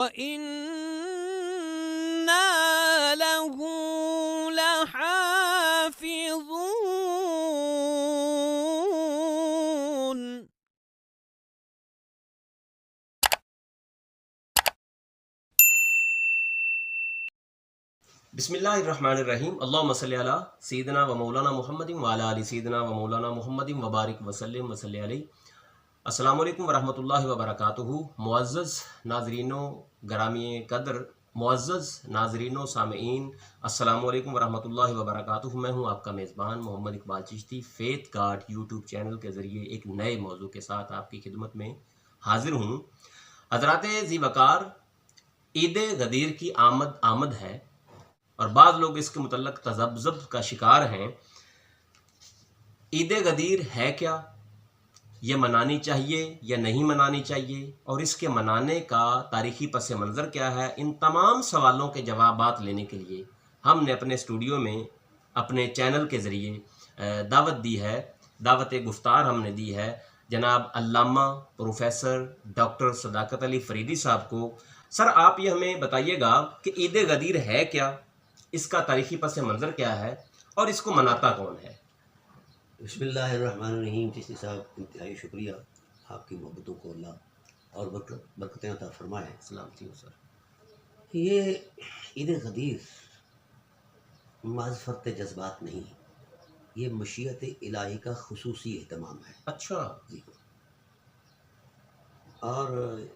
وَإِنَّا لَهُ لَحَافِظُونَ. بسم اللہ الرحمن الرحیم. اللہم صلی علی سیدنا و مولانا محمد وعلی آل سیدنا و مولانا محمد وبارک وسلم وصلی علیہ. السلام علیکم ورحمۃ اللہ وبرکاتہ. معزز ناظرین و گرامی قدر، معزز ناظرین و سامعین، السلام علیکم ورحمۃ اللہ وبرکاتہ. میں ہوں آپ کا میزبان Muhammad Iqbal Chishti. Faith Guard YouTube channel کے ذریعے ایک نئے موضوع کے ساتھ آپ کی خدمت میں حاضر ہوں. حضرات ذی وقار، عید غدیر کی آمد ہے اور بعض لوگ اس کے متعلق تذبذب کا شکار ہیں. عید غدیر ہے کیا؟ یہ منانی چاہیے یا نہیں منانی چاہیے؟ اور اس کے منانے کا تاریخی پس منظر کیا ہے؟ ان تمام سوالوں کے جوابات لینے کے لیے ہم نے اپنے اسٹوڈیو میں اپنے چینل کے ذریعے دعوت دی ہے، دعوت گفتار ہم نے دی ہے جناب علامہ پروفیسر ڈاکٹر صداقت علی فریدی صاحب کو. سر، آپ یہ ہمیں بتائیے گا کہ عید غدیر ہے کیا، اس کا تاریخی پس منظر کیا ہے، اور اس کو مناتا کون ہے؟ بسم اللہ الرحمن الرحیم. چشتی صاحب، انتہائی شکریہ. آپ کی محبتوں کو اللہ اور برکتیں عطا فرمائے. سلامتی ہو سر. یہ عید غدیر محض فرط جذبات نہیں، یہ مشیت الہی کا خصوصی اہتمام ہے. اچھا جی، اور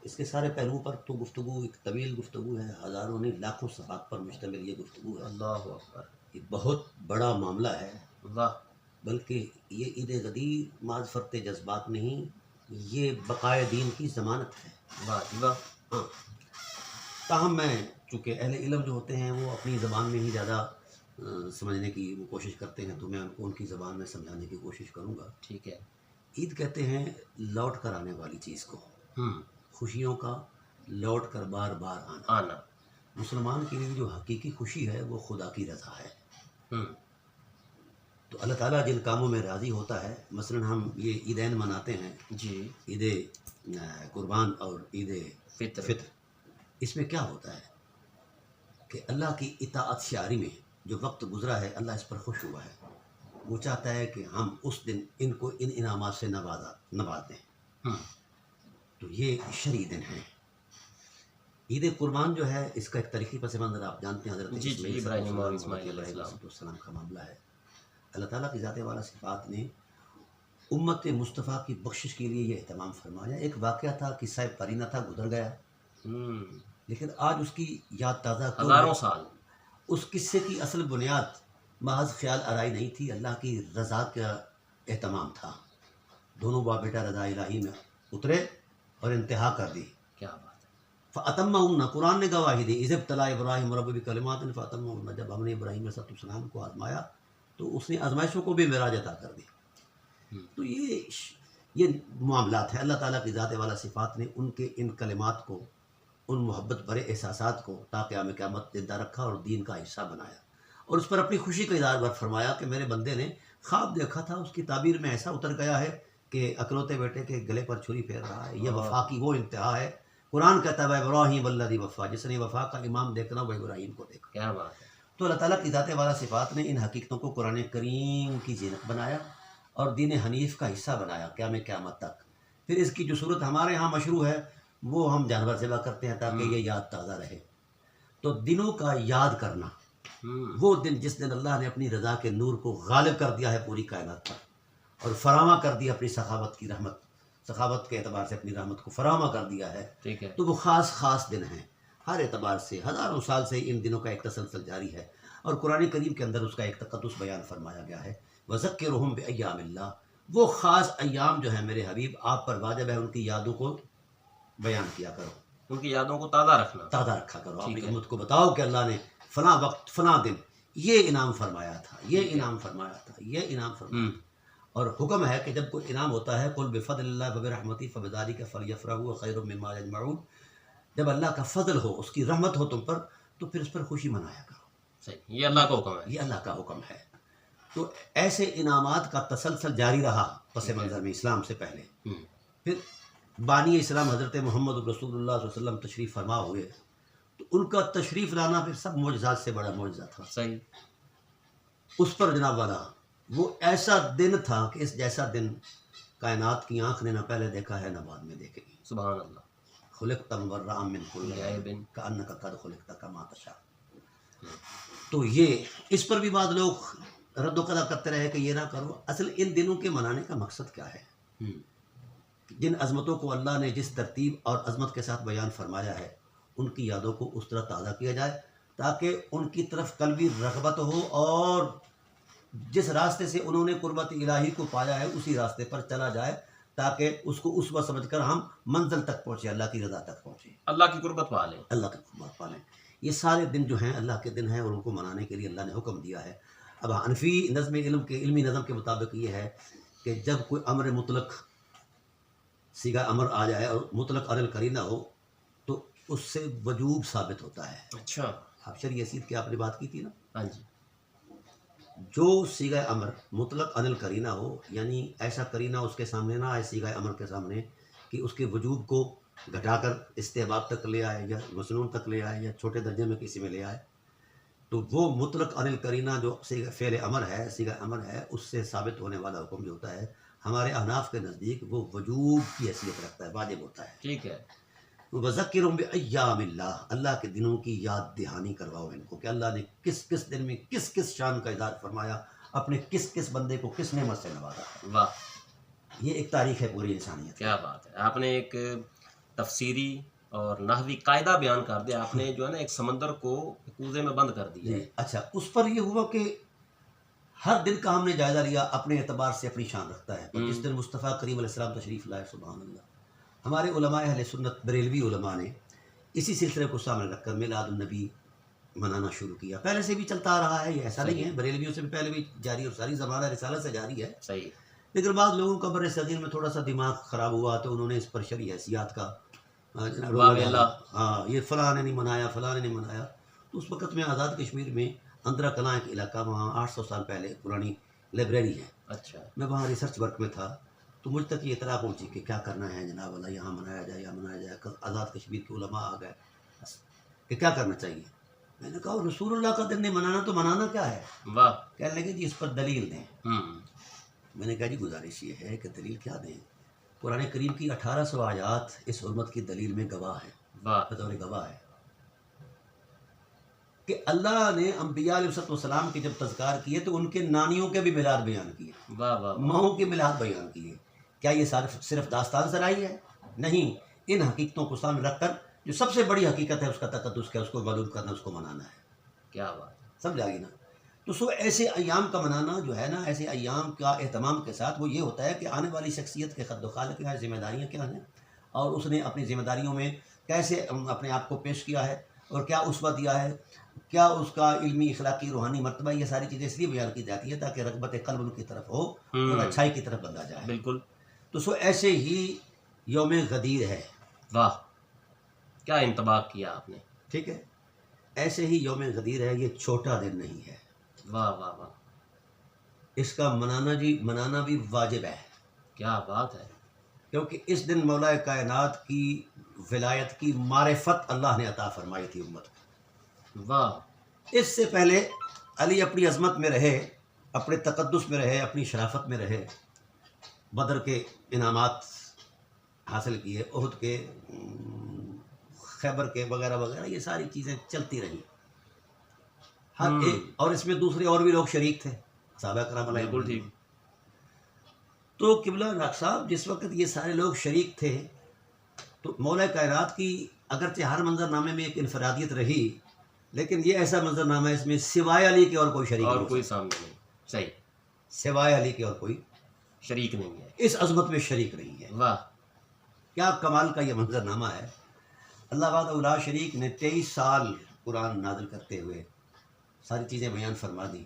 اس کے سارے پہلوؤں پر تو گفتگو ایک طویل گفتگو ہے، ہزاروں نہیں لاکھوں صفحات پر مشتمل یہ گفتگو ہے. اللہ اکبر. یہ بہت بڑا معاملہ ہے، واہ. بلکہ یہ عید غدیر محض فرط جذبات نہیں، یہ بقائے دین کی ضمانت ہے. واہ جی واہ. ہاں، تاہم میں چونکہ اہل علم جو ہوتے ہیں وہ اپنی زبان میں ہی زیادہ سمجھنے کی وہ کوشش کرتے ہیں، تو میں ان کو ان کی زبان میں سمجھانے کی کوشش کروں گا. ٹھیک ہے. عید کہتے ہیں لوٹ کر آنے والی چیز کو، خوشیوں کا لوٹ کر بار بار آنا. مسلمان کے لیے جو حقیقی خوشی ہے وہ خدا کی رضا ہے. تو اللہ تعالیٰ جن کاموں میں راضی ہوتا ہے، مثلا ہم یہ عیدین مناتے ہیں جی. عید قربان اور عید فطر. اس میں کیا ہوتا ہے کہ اللہ کی اطاعت شعاری میں جو وقت گزرا ہے، اللہ اس پر خوش ہوا ہے. وہ چاہتا ہے کہ ہم اس دن ان کو ان انعامات سے نواز دیں. تو یہ شرعی دن ہے. عید قربان جو ہے، اس کا ایک تاریخی پس منظر آپ جانتے ہیں، حضرت ابراہیم اور اسماعیل علیہ السلام کا معاملہ ہے. اللہ تعالیٰ کی ذات والا صفات نے امت مصطفیٰ کی بخشش کے لیے یہ اہتمام فرمایا. ایک واقعہ تھا، قصہ قرینہ تھا، گزر گیا، لیکن آج اس کی یاد تازہ ہزاروں سال. اس قصے کی اصل بنیاد محض خیال آرائی نہیں تھی، اللہ کی رضا کا اہتمام تھا. دونوں باپ بیٹا رضا الہی میں اترے اور انتہا کر دی. کیا بات ہے. فَأَتَمَّهُنَّ، قرآن نے گواہی دی، اِذِ ابْتَلَىٰ إِبْرَاهِيمُ رَبُّهُ بِكَلِمَاتٍ فَأَتَمَّهُنَّ، جب ہم نے ابراہیم علیہ السلام کو آزمایا تو اس نے آزمائشوں کو بھی معراج عطا کر دی. تو یہ معاملات ہیں. اللہ تعالیٰ کی ذات والا صفات نے ان کے ان کلمات کو، ان محبت بھرے احساسات کو تا قیام قیامت زندہ رکھا اور دین کا حصہ بنایا، اور اس پر اپنی خوشی کا اظہار فرمایا کہ میرے بندے نے خواب دیکھا تھا، اس کی تعبیر میں ایسا اتر گیا ہے کہ اکلوتے بیٹے کے گلے پر چھری پھیر رہا ہے. یہ وفا کی وہ انتہا ہے. قرآن کہتا ہے ابراہیم الذی وفا، جس نے وفا کا امام دیکھنا وہ ابراہیم کو دیکھا. کیا بات ہے. تو اللہ تعالیٰ کی ذات والا صفات نے ان حقیقتوں کو قرآن کریم کی زینت بنایا اور دین حنیف کا حصہ بنایا قیام قیامت تک. پھر اس کی جو صورت ہمارے ہاں مشروع ہے وہ ہم جانور ذبح کرتے ہیں تاکہ یہ یاد تازہ رہے. تو دنوں کا یاد کرنا، وہ دن جس دن اللہ نے اپنی رضا کے نور کو غالب کر دیا ہے پوری کائنات پر اور فراہم کر دیا اپنی سخاوت کی رحمت، سخاوت کے اعتبار سے اپنی رحمت کو فراہم کر دیا ہے. تو وہ خاص دن ہیں. ہر اعتبار سے ہزاروں سال سے ان دنوں کا ایک تسلسل جاری ہے، اور قرآن کریم کے اندر اس کا ایک تقدس بیان فرمایا گیا ہے. وَذَكِّرْهُمْ بِأَيَّامِ اللَّهِ، وہ خاص ایام جو ہیں میرے حبیب آپ پر واجب ہے ان کی یادوں کو بیان کیا کرو، ان کی یادوں کو تازہ رکھا کرو. اپنی امت کو بتاؤ کہ اللہ نے فلاں وقت فلاں دن یہ انعام فرمایا تھا، یہ انعام فرمایا تھا، یہ انعام فرمایا تھا. اور حکم ہے کہ جب کوئی انعام ہوتا ہے قُلْ بِفَضْلِ اللَّهِ وَبِرَحْمَتِهِ فَبِذَلِكَ فَلْيَفْرَحُوا هُوَ خَيْرٌ مِّمَّا يَجْمَعُونَ. جب اللہ کا فضل ہو، اس کی رحمت ہو تم پر، تو پھر اس پر خوشی منایا کرو. صحیح. یہ اللہ کا حکم ہے. یہ اللہ کا حکم ہے. تو ایسے انعامات کا تسلسل جاری رہا پس منظر میں اسلام سے پہلے. پھر بانی اسلام حضرت محمد رسول اللہ صلی اللہ علیہ وسلم تشریف فرما ہوئے تو ان کا تشریف لانا پھر سب معجزات سے بڑا معجزہ تھا. صحیح. اس پر جناب والا وہ ایسا دن تھا کہ اس جیسا دن کائنات کی آنکھ نے نہ پہلے دیکھا ہے نہ بعد میں دیکھے گی. سبحان اللہ. خلقت مبرأ من کل عیب کأنک قد خلقت کما تشاء. تو یہ اس پر بھی بعض لوگ رد و قدا کرتے رہے کہ یہ نہ کرو. اصل ان دنوں کے منانے کا مقصد کیا ہے؟ جن عظمتوں کو اللہ نے جس ترتیب اور عظمت کے ساتھ بیان فرمایا ہے ان کی یادوں کو اس طرح تازہ کیا جائے تاکہ ان کی طرف قلبی رغبت ہو اور جس راستے سے انہوں نے قربت الہی کو پایا ہے اسی راستے پر چلا جائے تاکہ اس کو اسوہ سمجھ کر ہم منزل تک پہنچے، اللہ کی رضا تک پہنچے، اللہ کی قربت پا لیں. اللہ کی قربت پا لیں. یہ سارے دن جو ہیں اللہ کے دن ہیں اور ان کو منانے کے لیے اللہ نے حکم دیا ہے. اب حنفی نظم علمی نظم کے مطابق یہ ہے کہ جب کوئی امر مطلق سیگا امر آ جائے اور مطلق عدل قرینہ ہو تو اس سے وجوب ثابت ہوتا ہے. اچھا. حافظ یسید کی آپ نے بات کی تھی نا. ہاں جی. جو سیگا امر مطلق عدل قرینہ ہو یعنی ایسا قرینہ اس کے سامنے نہ آئے سیگا امر کے سامنے کہ اس کے وجوب کو گھٹا کر استحباب تک لے آئے یا مسنون تک لے آئے یا چھوٹے درجے میں کسی میں لے آئے تو وہ مطلق عدل قرینہ جو فعل امر ہے سیگا امر ہے اس سے ثابت ہونے والا حکم جو ہوتا ہے ہمارے احناف کے نزدیک وہ وجوب کی حیثیت رکھتا ہے، واجب ہوتا ہے. ٹھیک ہے. وذکرہم بایام اللہ، اللہ کے دنوں کی یاد دہانی کرواؤ ان کو کہ اللہ نے کس کس دن میں کس کس شان کا اظہار فرمایا، اپنے کس کس بندے کو کس نعمت سے نوازا. واہ. یہ ایک تاریخ ہے پوری انسانیت. کیا بات ہے. آپ نے ایک تفسیری اور نحوی قاعدہ بیان کر دیا. آپ نے جو ہے نا ایک سمندر کو کوزے میں بند کر دیا. جی اچھا، اس پر یہ ہوا کہ ہر دن کا ہم نے جائزہ لیا، اپنے اعتبار سے اپنی شان رکھتا ہے. جس دن مصطفیٰ کریم علیہ السلام تشریف لائے سبحان اللہ، ہمارے علماء اہل سنت بریلوی علماء نے اسی سلسلے کو سامنے رکھ کر میلاد النبی منانا شروع کیا. پہلے سے بھی چلتا آ رہا ہے، یہ ایسا نہیں ہے، بریلویوں سے بھی پہلے بھی جاری اور ساری زمانہ رسالت سے جاری ہے. صحیح. لیکن بعض لوگوں کا بر صغیر میں تھوڑا سا دماغ خراب ہوا تو انہوں نے اس پر شرعی حیثیت کا ہاں یہ فلاں نے نہیں منایا فلاں نے نہیں منایا. تو اس وقت میں آزاد کشمیر میں اندرا کلاں ایک علاقہ، وہاں 800 سال پہلے پرانی لائبریری ہے. اچھا. میں وہاں ریسرچ ورک میں تھا تو مجھ تک یہ اطلاع پہنچی کہ کیا کرنا ہے جناب اللہ، یہاں منایا جائے یا منایا جائے. آزاد کشمیر کے علماء آ گئے کہ کیا کرنا چاہیے. میں نے کہا رسول اللہ کا دن نہیں منانا تو منانا کیا ہے. واہ. کہنے لگے جی اس پر دلیل دیں. میں نے کہا جی گزارش یہ ہے کہ دلیل کیا دیں. قرآن کریم کی 1800 آیات اس حرمت کی دلیل میں گواہ ہے، بطور گواہ ہے کہ اللہ نے انبیاء علیہ السلام کے جب تذکار کیے تو ان کے نانیوں کے بھی میلاد بیان کیے، ماؤں کے میلاد بیان کیے. کیا یہ صرف داستان سرائی ہے؟ نہیں، ان حقیقتوں کو سامنے رکھ کر جو سب سے بڑی حقیقت ہے اس کا تقدس کیا، اس کو معلوم کرنا، اس کو منانا ہے. کیا بات. سمجھ آگی نا. تو ایسے ایام کا منانا جو ہے نا، ایسے ایام کا اہتمام کے ساتھ وہ یہ ہوتا ہے کہ آنے والی شخصیت کے خد و خال کیا ہے، ذمہ داریاں کیا ہیں اور اس نے اپنی ذمہ داریوں میں کیسے اپنے آپ کو پیش کیا ہے اور کیا اسوہ دیا ہے، کیا اس کا علمی اخلاقی روحانی مرتبہ. یہ ساری چیزیں اس لیے بیان کی جاتی ہے تاکہ رغبت قلب ان کی طرف ہو اور اچھائی کی طرف بندھا جائے. بالکل. تو ایسے ہی یوم غدیر ہے. واہ، کیا انتباہ کیا آپ نے. ٹھیک ہے، ایسے ہی یوم غدیر ہے. یہ چھوٹا دن نہیں ہے. واہ واہ واہ. اس کا منانا بھی واجب ہے. کیا بات ہے. کیونکہ اس دن مولا کائنات کی ولایت کی معرفت اللہ نے عطا فرمائی تھی امت کو. واہ. اس سے پہلے علی اپنی عظمت میں رہے، اپنے تقدس میں رہے، اپنی شرافت میں رہے، بدر کے انعامات حاصل کیے، احد کے، خیبر کے وغیرہ وغیرہ، یہ ساری چیزیں چلتی رہیں ہر ایک. اور اس میں دوسرے اور بھی لوگ شریک تھے، صحابہ کرام علیہ. بالکل ٹھیک. تو قبلہ ناک صاحب جس وقت یہ سارے لوگ شریک تھے تو مولا کائنات کی اگرچہ ہر منظر نامے میں ایک انفرادیت رہی لیکن یہ ایسا منظر نامہ ہے اس میں سوائے علی کے اور کوئی شریک اور نہیں، کوئی سامنے نہیں. صحیح. سوائے علی کے اور کوئی شریک نہیں ہے، اس عظمت میں شریک نہیں ہے. واہ. کیا کمال کا یہ منظر نامہ ہے. اللہ وحدہ لا شریک نے 23 سال قرآن نازل کرتے ہوئے ساری چیزیں بیان فرما دی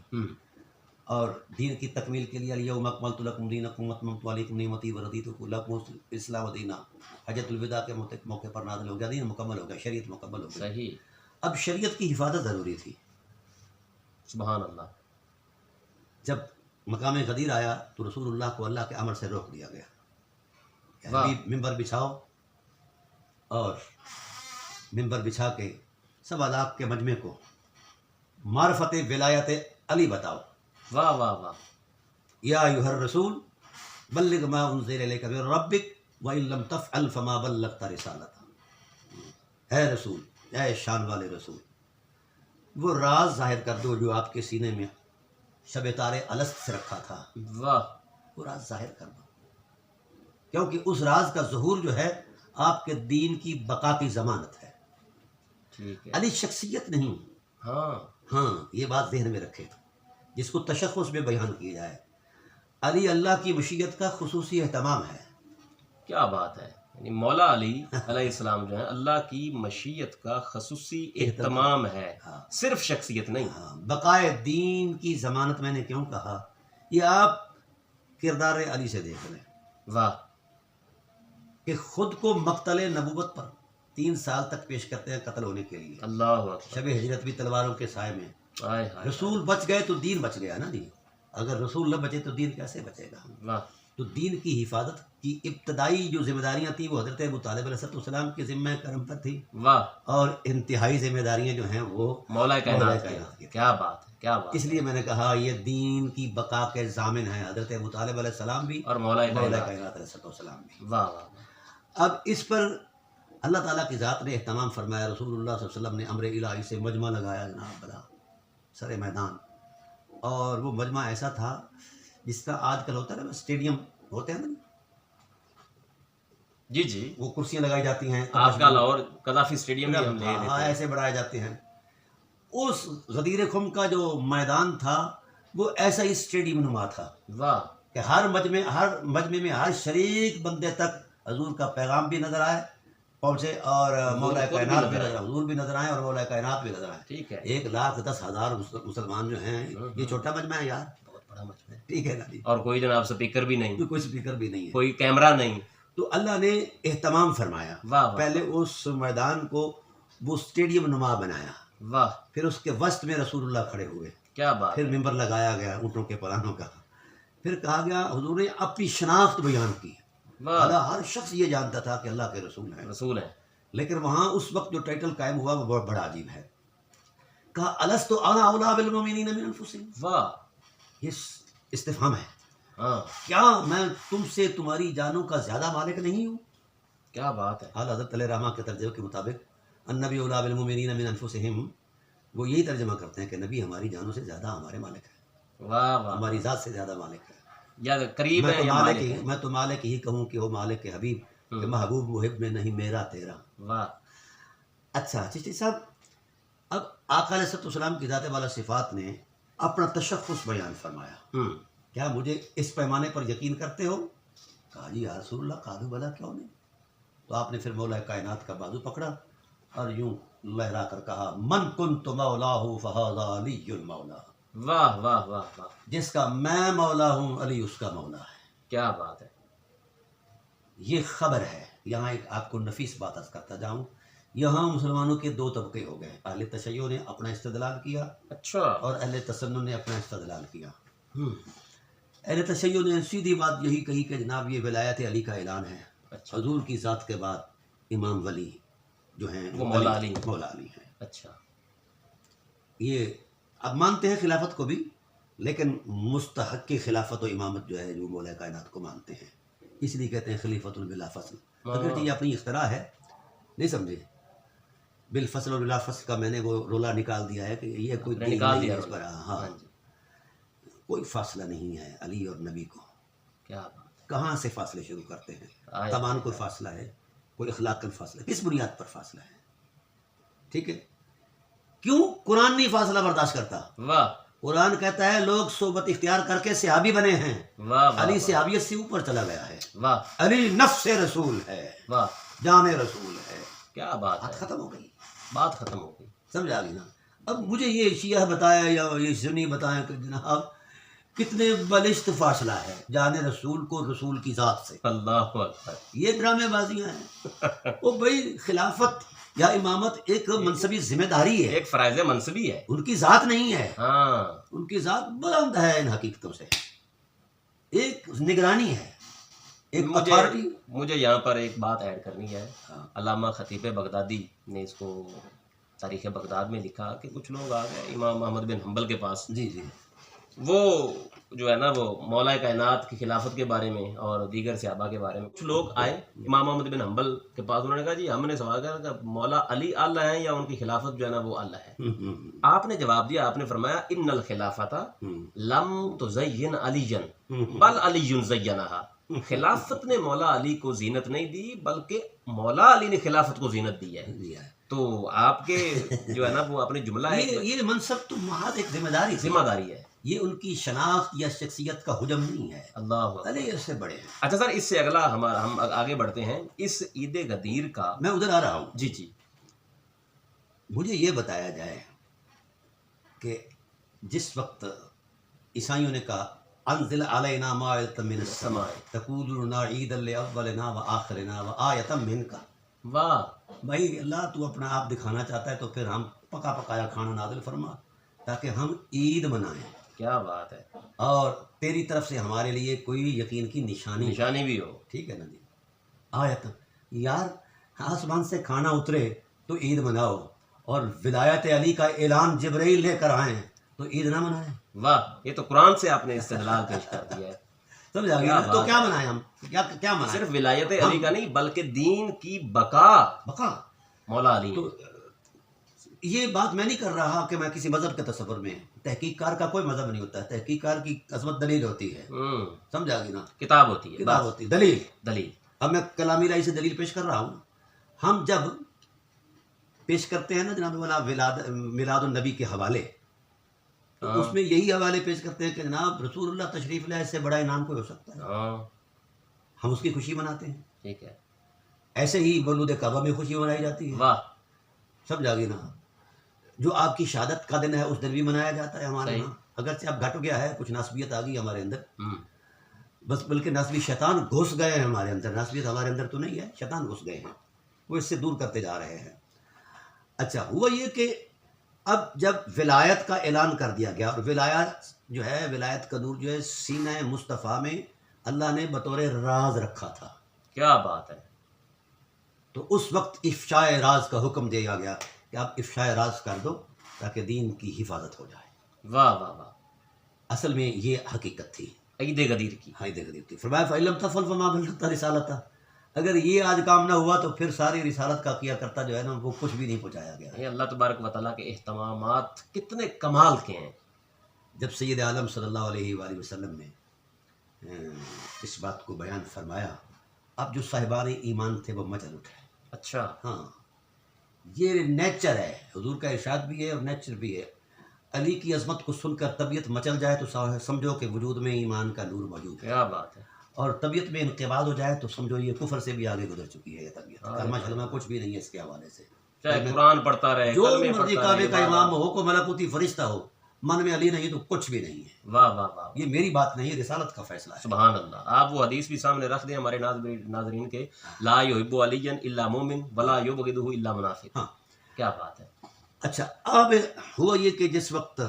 اور دین کی تکمیل کے لیے الیوم اکملت لکم دینکم واتممت علیکم نعمتی ورضیت لکم الاسلام دینا حجۃ الوداع کے موقع پر نازل ہو گیا. دین مکمل ہو گیا، شریعت مکمل ہو گئی. صحیح. اب شریعت کی حفاظت ضروری تھی. سبحان اللہ. جب مقام غدیر آیا تو رسول اللہ کو اللہ کے امر سے روک دیا گیا. کہ واہ۔ نبی ممبر بچھاؤ اور ممبر بچھا کے سب لاکھ کے مجمع کو معرفت ولایت علی بتاؤ. واہ واہ واہ. یا ایھا الرسول بلغ ما انزل الیک من ربک وان لم تفعل فما بلغت رسالتہ. اے رسول، اے شان والے رسول، وہ راز ظاہر کر دو جو آپ کے سینے میں شب تارے الست سے رکھا تھا، واہ. وہ راز ظاہر کر دو، کیونکہ اس راز کا ظہور جو ہے آپ کے دین کی بقا کی ضمانت ہے. ٹھیک ہے. علی شخصیت نہیں. ہاں. ہاں، یہ بات ذہن میں رکھے جس کو تشخص میں بیان کیا جائے. علی اللہ کی مشیت کا خصوصی اہتمام ہے. کیا بات ہے. یعنی مولا علی علیہ السلام جو ہے اللہ کی مشیت کا خصوصی اہتمام ہے، ہاں. صرف شخصیت نہیں. ہاں، بقائے دین کی ضمانت. میں نے کیوں کہا؟ یہ آپ کردار علی سے دیکھ لیں واہ. کہ خود کو مقتل نبوت پر 3 سال تک پیش کرتے ہیں قتل ہونے کے لیے. اللہ اکبر. شب ہجرت بھی تلواروں کے سائے میں. ہائے ہائے. رسول بچ گئے تو دین بچ گیا نا جی. اگر رسول نہ بچے تو دین کیسے بچے گا؟ واہ. تو دین کی حفاظت کی ابتدائی جو ذمہ داریاں تھیں وہ حضرت ابو طالب علیہ السلام کے ذمہ کرم پر تھی، واہ. اور انتہائی ذمہ داریاں جو ہیں وہ مولا کائنات کائنات کی. کی. کیا بات ہے. کیا بات. اس لیے میں نے کہا یہ دین کی بقا کے ضامن ہیں حضرت ابو طالب علیہ السلام بھی اور مولا کائنات. کائنات علیہ السلام بھی. واہ واہ. اب اس پر اللہ تعالیٰ کی ذات نے اہتمام فرمایا. رسول اللہ صلی اللہ علیہ وسلم نے امر الہی سے مجمع لگایا جناب بلا سر میدان، اور وہ مجمع ایسا تھا جس کا آج کل ہوتا ہے نا اسٹیڈیم ہوتے ہیں نا، جی جی. وہ کرسیاں لگائی جاتی ہیں آج کل اور قذافی اسٹیڈیم بھی ہم لے لیتے ہاں ہیں. ایسے بڑھائے جاتے ہیں. اس غدیر خم کا جو میدان تھا وہ ایسا ہی اسٹیڈیم نما تھا واہ. کہ ہر مجمع میں ہر شریک بندے تک حضور کا پیغام بھی نظر آئے پہنچے، اور مولا خود بھی کائنات بھی نظر آئے. نظر، حضور بھی نظر آئے اور مولا کائنات بھی نظر آئے. ٹھیک ہے. 1,10,000 مسلمان جو ہیں، یہ چھوٹا مجمع ہے یار. بہت بڑا مجمع ہے. ٹھیک ہے نا جی. اور کوئی جناب سپیکر بھی نہیں، کوئی اسپیکر بھی نہیں ہے. کوئی کیمرہ نہیں. تو اللہ نے اہتمام فرمایا. واہ واہ. پہلے اس میدان کو وہ اسٹیڈیم نما بنایا، واہ. پھر اس کے وسط میں رسول اللہ کھڑے ہوئے، کیا بات. پھر ممبر لگایا گیا اونٹوں کے پلانوں کا، پھر کہا گیا حضور نے اپنی شناخت بیان کی. واہ. اللہ ہر شخص یہ جانتا تھا کہ اللہ کے رسول ہیں، رسول ہیں. لیکن وہاں اس وقت جو ٹائٹل قائم ہوا وہ بہت بڑا عجیب ہے. کہا الست انا اولی بالمؤمنین من انفسہم. واہ. یہ استفہام ہے. ہاں. کیا میں تم سے تمہاری جانوں کا زیادہ مالک نہیں ہوں؟ کیا بات ہے. اعلیٰ حضرت علیہ رحمہ کے ترجمے کے مطابق النبی اولی بالمؤمنین من انفسہم، وہ یہی ترجمہ کرتے ہیں کہ نبی ہماری جانوں سے زیادہ ہمارے مالک ہے، واہ واہ. ہماری ذات سے زیادہ مالک ہے. یا قریب ہے یا مالک ہے. میں تو مالک ہی کہوں کہ وہ مالک کے حبیب، کہ محبوب محب میں نہیں میرا تیرا. واہ. اچھا چشتی صاحب، اب آقا علیہ السلام کی ذات والا صفات نے اپنا تشخص بیان فرمایا. کیا مجھے اس پیمانے پر یقین کرتے ہو؟ کہا جی یا رسول اللہ، قالوا بلا، کیوں نہیں. تو آپ نے پھر مولا کائنات کا بازو پکڑا اور یوں لہرا کر کہا من کنت مولاہ فہذا علی المولا. واہ واہ واہ واہ. جس کا میں مولا ہوں علی اس کا مولا ہے. کیا بات ہے. یہ خبر ہے. یہاں ایک آپ کو نفیس بات عرض کرتا جاؤں. یہاں مسلمانوں کے 2 طبقے ہو گئے. اہل تشیع نے اپنا استدلال کیا اچھا. اور اہل تسنن نے اپنا استدلال کیا. اہل تشیع نے سیدھی بات یہی کہی کہ جناب یہ ولایت علی کا اعلان ہے. اچھا. حضور کی ذات کے بعد امام ولی جو ہیں وہ مولا علی. مولا علی ہیں. اچھا. یہ اب مانتے ہیں خلافت کو بھی، لیکن مستحق کی خلافت و امامت جو ہے جو مولا کائنات کو مانتے ہیں، اس لیے کہتے ہیں خلیفۃ بلا فصل. اگرچہ یہ اپنی اختراع ہے، نہیں سمجھے. بالفصل اور بلا فصل کا میں نے وہ رولا نکال دیا ہے کہ یہ کوئی دلیل نکال نہیں دیا ہے اس پر. ہاں، کوئی فاصلہ نہیں ہے علی اور نبی کو. کیا بات. کہاں سے فاصلے شروع کرتے ہیں؟ آئے. تمام کوئی فاصلہ ہے، کوئی اخلاق کا فاصلہ، کس بنیاد پر فاصلہ ہے؟ ٹھیک ہے. کیوں قرآن نہیں فاصلہ برداشت کرتا؟ واہ. قرآن کہتا ہے لوگ صحبت اختیار کر کے صحابی بنے ہیں. واہ واہ. علی صحابیت سے اوپر چلا گیا ہے. واہ علی نفس رسول ہے، واہ. جان رسول ہے. کیا بات بات ہے. ختم ہو گئی. بات ختم ہو گئی. سمجھا گئی نا. اب مجھے یہ شیعہ بتایا یا یہ سنی بتائیں کہ جناب کتنے بلشت فاصلہ ہے جان رسول کو رسول کی ذات سے. اللہ اکبر. یہ ڈرامے بازیاں ہیں. وہ بھائی خلافت یا امامت ایک منصبی ذمہ داری ہے، ایک فرائض منصبی ہے. ان کی ذات نہیں ہے. ہاں. ان کی ذات بلند ہے ان حقیقتوں سے. ایک نگرانی ہے، ایک اتھارٹی. مجھے یہاں پر ایک بات ایڈ کرنی ہے. ہاں. علامہ خطیب بغدادی نے اس کو تاریخ بغداد میں لکھا کہ کچھ لوگ آ گئے امام احمد بن حنبل کے پاس. جی جی. وہ جو ہے نا وہ مولا کائنات کی خلافت کے بارے میں اور دیگر صحابہ کے بارے میں کچھ لوگ آئے امام احمد بن حنبل کے پاس. انہوں نے کہا جی ہم نے سوال کیا کہ مولا علی اللہ ہیں یا ان کی خلافت جو ہے نا وہ اللہ ہے. آپ نے جواب دیا, آپ نے فرمایا ان الخلافت لم تزین علی بل علی زینہا. خلافت نے مولا علی کو زینت نہیں دی بلکہ مولا علی نے خلافت کو زینت دی ہے. تو آپ کے جو ہے نا وہ اپنے جملہ ہے یہ منصب تو محض ایک ذمہ داری ہے. یہ ان کی شناخت یا شخصیت کا حجم نہیں ہے. اللہ علی اس سے بڑے ہیں. اچھا سر, اس سے اگلا ہم آگے بڑھتے ہیں. اس عید غدیر کا میں ادھر آ رہا ہوں. جی جی. مجھے یہ بتایا جائے کہ جس وقت عیسائیوں نے کہا انزل علینا مائدۃ من السماء تکون لنا عیدا لاولنا وآخرنا وآیۃ منک. واہ بھائی اللہ تو اپنا آپ دکھانا چاہتا ہے تو پھر ہم پکا پکایا کھانا نازل فرما تاکہ ہم عید منائیں. کیا بات ہے. اور تیری طرف سے ہمارے لیے کوئی یقین کی نشانی بھی ہو. ٹھیک ہے نا جی. آیت یار آسمان سے کھانا اترے تو عید مناؤ, اور ولایت علی کا اعلان جبرائیل لے کر آئیں تو عید نہ منائیں. واہ, یہ تو قرآن سے آپ نے استدلال پیش کر دیا ہے. سمجھا گیا. تو کیا منائیں ہم, کیا منائیں؟ صرف ولایت علی کا نہیں بلکہ دین کی بقا مولا علی. تو یہ بات میں نہیں کر رہا کہ میں کسی مذہب کے تصور میں. تحقیق کار کا کوئی مذہب نہیں ہوتا ہے. تحقیق کار کی عظمت دلیل ہوتی ہے. سمجھا گی نا, کتاب ہوتی ہے, کتاب ہوتی ہے, دلیل. اب میں کلامی رائی سے دلیل پیش کر رہا ہوں. ہم جب پیش کرتے ہیں نا جناب والا میلاد النبی کے حوالے, تو اس میں یہی حوالے پیش کرتے ہیں کہ جناب رسول اللہ تشریف لائے, اس سے بڑا انعام کوئی ہو سکتا ہے. ہم اس کی خوشی مناتے ہیں. ٹھیک ہے. ایسے ہی مولود کعبہ میں خوشی منائی جاتی ہے. واہ. سمجھا گی نا. جو آپ کی شہادت کا دن ہے اس دن بھی منایا جاتا ہے ہمارے یہاں. اگرچہ اب گھٹ گیا ہے, کچھ ناسبیت آ گئی ہمارے اندر, بس بلکہ ناسبی شیطان گھس گئے ہیں ہمارے اندر. ناسبیت ہمارے اندر تو نہیں ہے, شیطان گھس گئے ہیں, وہ اس سے دور کرتے جا رہے ہیں. اچھا ہوا یہ کہ اب جب ولایت کا اعلان کر دیا گیا, اور ولایت جو ہے, ولایت کا نور جو ہے سینہ مصطفیٰ میں اللہ نے بطور راز رکھا تھا. کیا بات ہے. تو اس وقت افشاء راز کا حکم دیا گیا کہ آپ افشاء راز کر دو تاکہ دین کی حفاظت ہو جائے. واہ واہ واہ. اصل میں یہ حقیقت تھی عید غدیر کی. عید غدیر تھی. فرمایا فَإِن لَمْ تَفْعَلْ فَمَا بَلَّغْتَ رِسَالَتَهُ. اگر یہ آج کام نہ ہوا تو پھر ساری رسالت کا کیا کرتا جو ہے نا وہ کچھ بھی نہیں پہنچایا گیا. یہ اللہ تبارک و تعالیٰ کے اہتمامات کتنے کمال کے ہیں. جب سید عالم صلی اللہ علیہ وآلہ وسلم نے اس بات کو بیان فرمایا, اب جو صاحبان ایمان تھے وہ مچل اٹھے. اچھا. ہاں, یہ نیچر ہے, حضور کا ارشاد بھی ہے اور نیچر بھی ہے. علی کی عظمت کو سن کر طبیعت مچل جائے تو سمجھو کہ وجود میں ایمان کا نور موجود ہے. کیا بات ہے. اور طبیعت میں انقباض ہو جائے تو سمجھو یہ کفر سے بھی آگے گزر چکی ہے یہ طبیعت. کلمہ شلمہ کچھ بھی نہیں ہے اس کے حوالے سے. چاہے قرآن پڑھتا رہے, جو مرضی کعبے کا امام ہو, کو ملکوتی فرشتہ ہو, من میں علی نہیں تو کچھ بھی نہیں ہے. واہ واہ واہ. یہ میری بات نہیں ہے, رسالت کا فیصلہ ہے. سبحان اللہ. آپ وہ حدیث بھی سامنے رکھ دیں ہمارے ناظرین کے, لا یحب علی الا مومن ولا یبغضہ الا منافق. ہاں, کیا بات ہے. اچھا اب ہوا یہ کہ جس وقت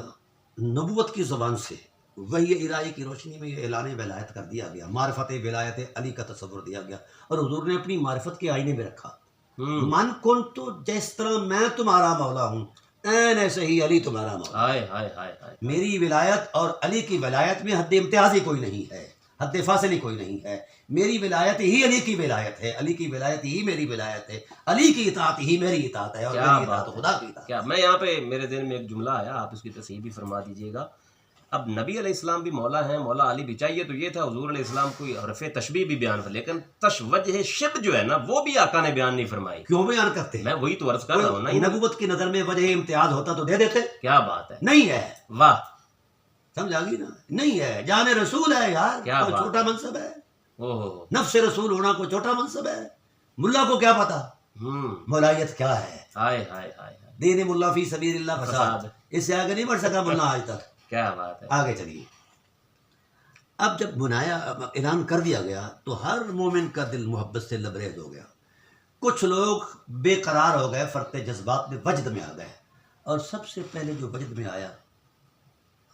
نبوت کی زبان سے وحی الہی کی روشنی میں یہ اعلان ولایت کر دیا گیا, معرفت ولایت علی کا تصور دیا گیا, اور حضور نے اپنی معرفت کے آئینے میں رکھا. من کن تو جس طرح میں تمہارا مولا ہوں این ایسے ہی علی تمہارا مولا. ہائے ہائے ہائے ہائے. میری ولایت اور علی کی ولایت میں حد امتیازی کوئی نہیں ہے, حد فاصلی کوئی نہیں ہے. میری ولایت ہی علی کی ولایت ہے, علی کی ولایت ہی میری ولایت ہے, علی کی اطاعت ہی میری اطاعت ہے, اور میری اطاعت خدا کی اطاعت. کیا میں یہاں پہ میرے ذہن میں ایک جملہ آیا, آپ اس کی تصحیح بھی فرما دیجئے گا. اب نبی علیہ السلام بھی مولا ہیں, مولا علی بھی چاہیے تو یہ تھا حضور علیہ السلام کوئی حرف تشبیہ بھی بیان کر, لیکن وجہ شب جو ہے نا وہ بھی آقا نے بیان نہیں فرمائی. کیوں بیان کرتے؟ میں وہی تو عرض کر رہا ہوں نا. نبوت کی نظر میں وجہ امتیاز ہوتا تو دے دیتے. کیا بات ہے. نہیں ہے. واہ. سمجھا گی نا, نہیں ہے. جان رسول ہے یار, کوئی چھوٹا منصب ہے. نفس رسول ہونا کوئی چھوٹا منصب ہے. ملا کو کیا پتا مولایت کیا ہے. ہائے ہائے ہائے. دین ملا فی سبیل اللہ فساد, اس سے آگے نہیں بڑھ سکا ملا آج تک. کیا بات ہے. آگے چلیے. اب جب منایا اعلان کر دیا گیا تو ہر مومن کا دل محبت سے لبریز ہو گیا. کچھ لوگ بے قرار ہو گئے, فرط جذبات میں وجد میں آ گئے, اور سب سے پہلے جو وجد میں آیا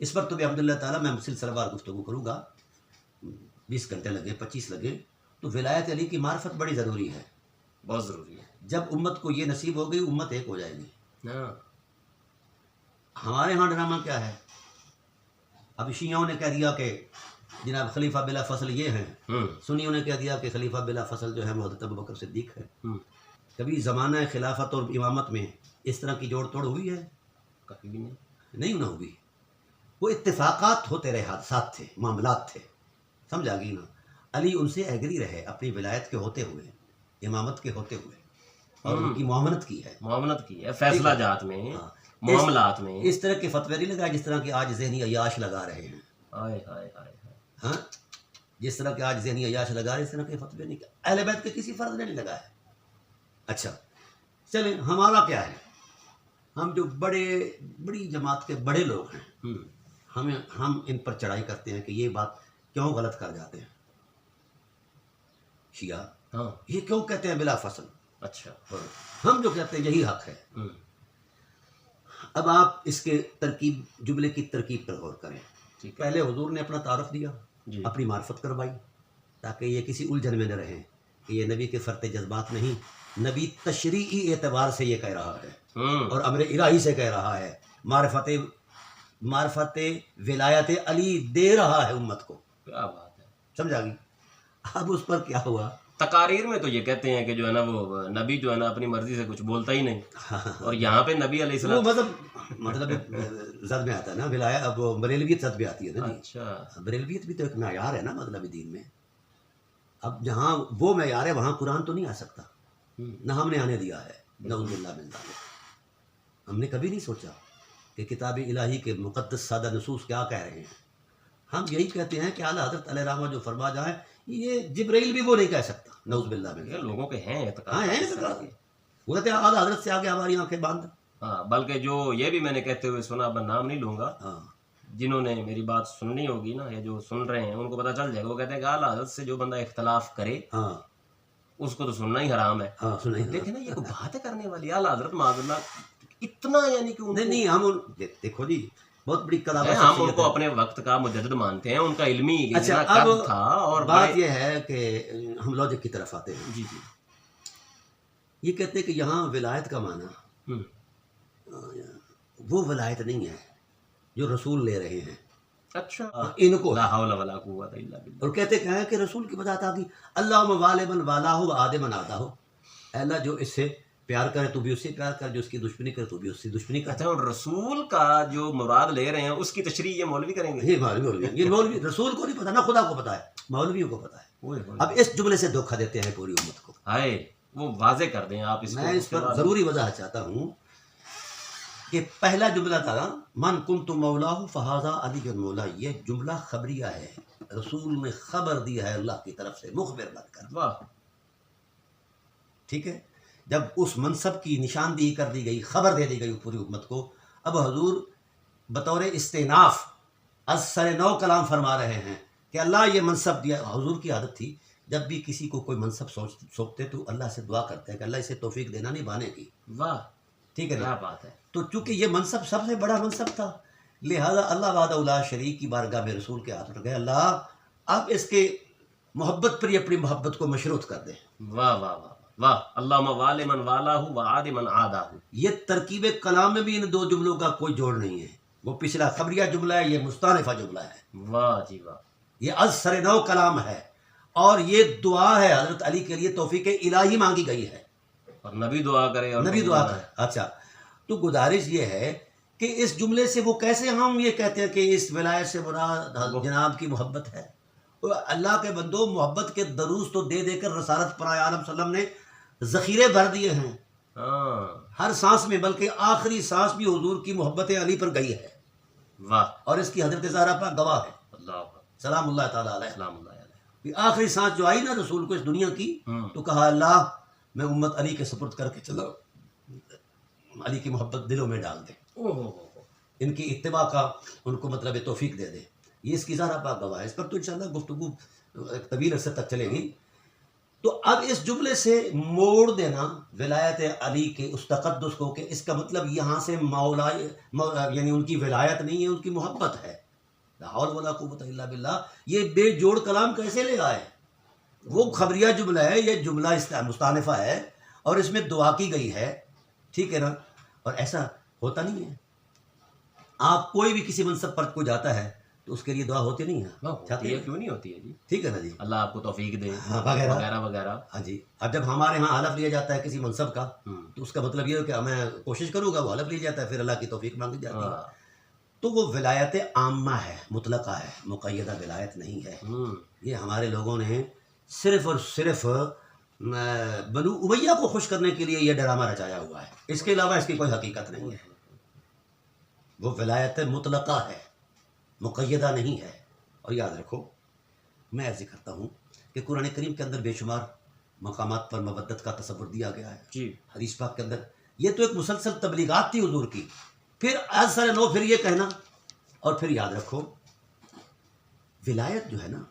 اس پر تو بھی الحمدللہ تعالیٰ میں سلسلہ وار گفتگو کروں گا، 20 گھنٹے لگے 25 لگے، تو ولایت علی کی معرفت بڑی ضروری ہے، بہت ضروری ہے۔ جب امت کو یہ نصیب ہو گئی امت ایک ہو جائے گی۔ ہاں ہمارے ہاں ڈرامہ کیا ہے، اب شیعوں نے کہہ دیا کہ جناب خلیفہ بلا فصل یہ ہیں، سنیوں نے کہہ دیا کہ خلیفہ بلا فصل جو ہے وہ حضرت ابوبکر صدیق ہے۔ کبھی زمانہ خلافت اور امامت میں اس طرح کی جوڑ توڑ ہوئی ہے؟ کبھی بھی نہیں۔ نہیں نہ ہوئی، وہ اتفاقات ہوتے رہے، حادثات تھے، معاملات تھے، سمجھا گئی نا۔ علی ان سے ایگری رہے اپنی ولایت کے ہوتے ہوئے، امامت کے ہوتے ہوئے، اور ان کی معاملت کی ہے، معاملت کی ہے، فیصلہ جات میں، ہاں، معاملات میں۔ اس طرح کے فتوے نہیں لگائے جس طرح کے آج ذہنی عیاش لگا رہے ہیں، ہائے ہائے ہائے ہائے۔ ہاں، جس طرح کے آج ذہنی عیاش لگا رہے ہیں اس طرح کے فتوے نہیں، اہل بیت کے کسی فرض نے نہیں لگائے۔ اچھا چلیں، ہمارا کیا ہے، ہم جو بڑی جماعت کے بڑے لوگ ہیں، ہم ان پر چڑھائی کرتے ہیں کہ یہ بات کیوں غلط کر جاتے ہیں شیعہ، ہاں یہ کیوں کہتے ہیں بلا فصل، اچھا۔ ہم جو کہتے ہیں یہی حق ہے۔ اب آپ اس کے جملے کی ترکیب پر غور کریں۔ ٹھیک ہے۔ پہلے حضور نے اپنا تعارف دیا، جی اپنی معرفت کروائی، تاکہ یہ کسی الجھن میں نہ رہیں کہ یہ نبی کے فرط جذبات نہیں، نبی تشریعی اعتبار سے یہ کہہ رہا ہے اور امر الہی سے کہہ رہا ہے، معرفت ولایت علی دے رہا ہے امت کو، کیا بات ہے۔ سمجھا گی۔ اب اس پر کیا ہوا، تقاریر میں تو یہ کہتے ہیں کہ جو ہے نا وہ نبی جو ہے نا اپنی مرضی سے کچھ بولتا ہی نہیں، اور یہاں پہ نبی علیہ وہ السلام مطلب زد میں آتا ہے نا، ولایت اب بریلویت زد میں آتی ہے نا جی، اچھا بریلویت بھی تو ایک معیار ہے نا مطلب دین میں۔ اب جہاں وہ معیار ہے وہاں قرآن تو نہیں آ سکتا، نہ ہم نے آنے دیا ہے، نعوذ باللہ من ذالک۔ ہم نے کبھی نہیں سوچا کہ کتاب الہی کے مقدس سادہ نصوص کیا کہہ رہے ہیں۔ ہم یہی کہتے ہیں کہ اعلیٰ حضرت علیہ رحمہ جو فرما جائیں، یہ جبرائیل بھی وہ نہیں کہہ سکتا، نعوذ باللہ من یہ ذالک۔ لوگوں کے ہیں ہاں اعتقاد ہیں اس طرح کے۔ وہ کہتے ہیں اعلیٰ حضرت سے آگے ہماری آنکھیں باندھ۔ ہاں بلکہ جو یہ بھی میں نے کہتے ہوئے سنا، میں نام نہیں لوں گا، ہاں جنہوں نے میری بات سننی ہوگی نا، یا جو سن رہے ہیں ان کو پتہ چل جائے گا، وہ کہتے ہیں کہ اعلیٰ حضرت سے جو بندہ اختلاف کرے ہاں اس کو تو سننا ہی حرام ہے۔ ہاں سنیں۔ دیکھیں نا یہ کوئی بات ہے کرنے والی، اعلیٰ حضرت معاذ اللہ اتنا، یعنی کہ ان کو نہیں ہم دیکھو جی، بہت بڑی ہم ان شخصیت کو ہے۔ اپنے وقت کا مجدد مانتے ہیں، ان کا علمی اچھا اتنا اب قد تھا، اور بات یہ ہے کہ ہم لاجک کی طرف آتے ہیں۔ جی جی یہ کہتے ہیں کہ یہاں ولایت کا معنی وہ ولایت نہیں ہے جو رسول لے رہے ہیں، اچھا، ان کو، لا حول ولا قوت الا باللہ۔ اور کہتے کیا ہے کہ رسول کی وضاحت آ گئی، اللہم والے من والا ہو آدے من آدھا ہو، اے اللہ جو اس سے پیار کرے تو بھی اس سے پیار کر، جو اس کی دشمنی کرے تو بھی اس سے دشمنی کر۔ اچھا، اور رسول کا جو مراد لے رہے ہیں اس کی تشریح یہ مولوی کریں گے؟ یہ مولوی رسول کو نہیں پتا، نہ خدا کو پتا ہے، مولویوں کو پتا ہے۔ اوئے ہوئے۔ اب اس جملے سے دھوکہ دیتے ہیں پوری امت کو۔ ہائے، وہ واضح کر دیں آپ اس کو۔ میں اس پر ضروری وضاحت چاہتا ہوں کہ پہلا جملہ تھا من کنت مولاہ فہذا علی مولا، یہ جملہ خبریہ ہے، رسول نے خبر دی ہے اللہ کی طرف سے مخبر بن کر، واہ، ٹھیک ہے۔ جب اس منصب کی نشاندہی کر دی گئی، خبر دے دی گئی پوری امت کو، اب حضور بطور استئناف از سر نو کلام فرما رہے ہیں کہ اللہ یہ منصب دیا۔ حضور کی عادت تھی جب بھی کسی کو کوئی منصب سونپتے تو اللہ سے دعا کرتے ہیں کہ اللہ اسے توفیق دینا نہیں بانے کی، واہ، ٹھیک ہے کیا نا۔ بات ہے۔ تو چونکہ یہ منصب سب سے بڑا منصب تھا، لہذا اللہ وحدہ لا شریک کی بارگاہ میں رسول کے ہاتھ اٹھ گئے، اللہ آپ اس کے محبت پر ہی اپنی محبت کو مشروط کر دیں۔ واہ واہ واہ واہ، اللہم وال من والہ وعاد من عادہ۔ یہ ترکیب کلام میں بھی ان دو جملوں کا کوئی جوڑ نہیں ہے، وہ پچھلا خبریہ جملہ ہے، یہ مستانفہ جملہ ہے، واہ جی واہ، یہ از سر نو کلام ہے، اور یہ دعا ہے حضرت علی کے لیے، توفیق الہی مانگی گئی ہے، اور نبی دعا کرے، اور نبی دعا کرے۔ اچھا تو گزارش یہ ہے کہ اس جملے سے وہ کیسے ہم یہ کہتے ہیں کہ اس ولایت سے مراد جناب کی محبت ہے؟ اللہ کے بندو، محبت کے دروس تو دے دے کر رسالت پر عالم صلی اللہ علیہ وسلم نے ذخیرے بھر دیے ہیں ہاں، ہر سانس میں، بلکہ آخری سانس بھی حضور کی محبت علی پر گئی ہے، واہ، اور اس کی حضرت زہرا پاک گواہ ہے، اللہ، سلام اللہ تعالیٰ علیہ۔ السلام اللہ علیہ۔ کہ آخری سانس جو آئی نا رسول کو اس دنیا کی، تو کہا اللہ میں امت علی کے سپرد کر کے چلو، علی کی محبت دلوں میں ڈال دے، ان کی اتباع کا ان کو مطلب توفیق دے دے۔ یہ اس کی زہرا پاک گواہ ہے، اس پر تو انشاءاللہ گفتگو ایک طویل عرصے تک چلے گی۔ تو اب اس جملے سے موڑ دینا ولایت علی کے اس تقدس کو کہ اس کا مطلب یہاں سے یعنی ان کی ولایت نہیں ہے، ان کی محبت ہے. لا حول ولا قوت الا باللہ. یہ بے جوڑ کلام کیسے لے آئے؟ وہ خبریہ جملہ ہے، یہ جملہ مستانفہ ہے اور اس میں دعا کی گئی ہے، ٹھیک ہے نا. اور ایسا ہوتا نہیں ہے. آپ کوئی بھی کسی منصب پر کوئی جاتا ہے تو اس کے لیے دعا ہوتی نہیں ہے، کیوں نہیں ہوتی ہے جی؟ ٹھیک ہے نا جی. اللہ آپ کو توفیق دے وغیرہ وغیرہ وغیرہ. ہاں جی. اب جب ہمارے ہاں حلف لیا جاتا ہے کسی منصب کا تو اس کا مطلب یہ ہے کہ میں کوشش کروں گا، وہ حلف لیا جاتا ہے، پھر اللہ کی توفیق مانگی جاتی ہے. تو وہ ولایت عامہ ہے، مطلقہ ہے، مقیدہ ولایت نہیں ہے. یہ ہمارے لوگوں نے صرف اور صرف بنو امیہ کو خوش کرنے کے لیے یہ ڈرامہ رچایا ہوا ہے، اس کے علاوہ اس کی کوئی حقیقت نہیں ہے. وہ ولایت مطلقہ ہے، مقیدہ نہیں ہے. اور یاد رکھو، میں عرض کرتا ہوں کہ قرآن کریم کے اندر بے شمار مقامات پر مودت کا تصور دیا گیا ہے جی. حدیث پاک کے اندر. یہ تو ایک مسلسل تبلیغات تھی حضور کی. پھر از سر نو پھر یہ کہنا. اور پھر یاد رکھو، ولایت جو ہے نا،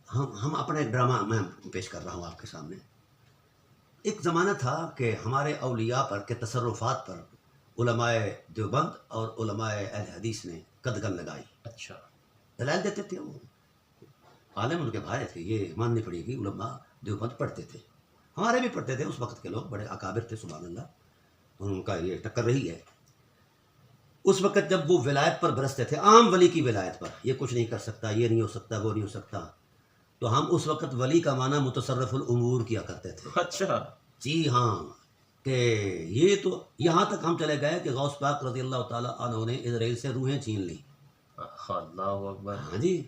ہم اپنے ڈرامہ میں پیش کر رہا ہوں آپ کے سامنے. ایک زمانہ تھا کہ ہمارے اولیاء پر کے تصرفات پر علماء دیوبند اور علماء اہل حدیث نے قدغن لگائی. اچھا. دلائل دیتے تھے. وہ عالم ان کے بھائی تھے، یہ ماننی پڑے گی. علماء دیوبند پڑھتے تھے، ہمارے بھی پڑھتے تھے. اس وقت کے لوگ بڑے اکابر تھے، سبحان اللہ. ان کا یہ ٹکر رہی ہے. اس وقت جب وہ ولایت پر برستے تھے، عام ولی کی ولایت پر، یہ کچھ نہیں کر سکتا، یہ نہیں ہو سکتا، وہ نہیں ہو سکتا، تو ہم اس وقت ولی کا معنی متصرف الامور کیا کرتے تھے. اچھا. جی ہاں. کہ یہ تو یہاں تک ہم چلے گئے کہ غوث پاک رضی اللہ تعالیٰ عنہ نے اسرائیل سے روحیں چھین لی. اللہ اکبر. ہاں جی.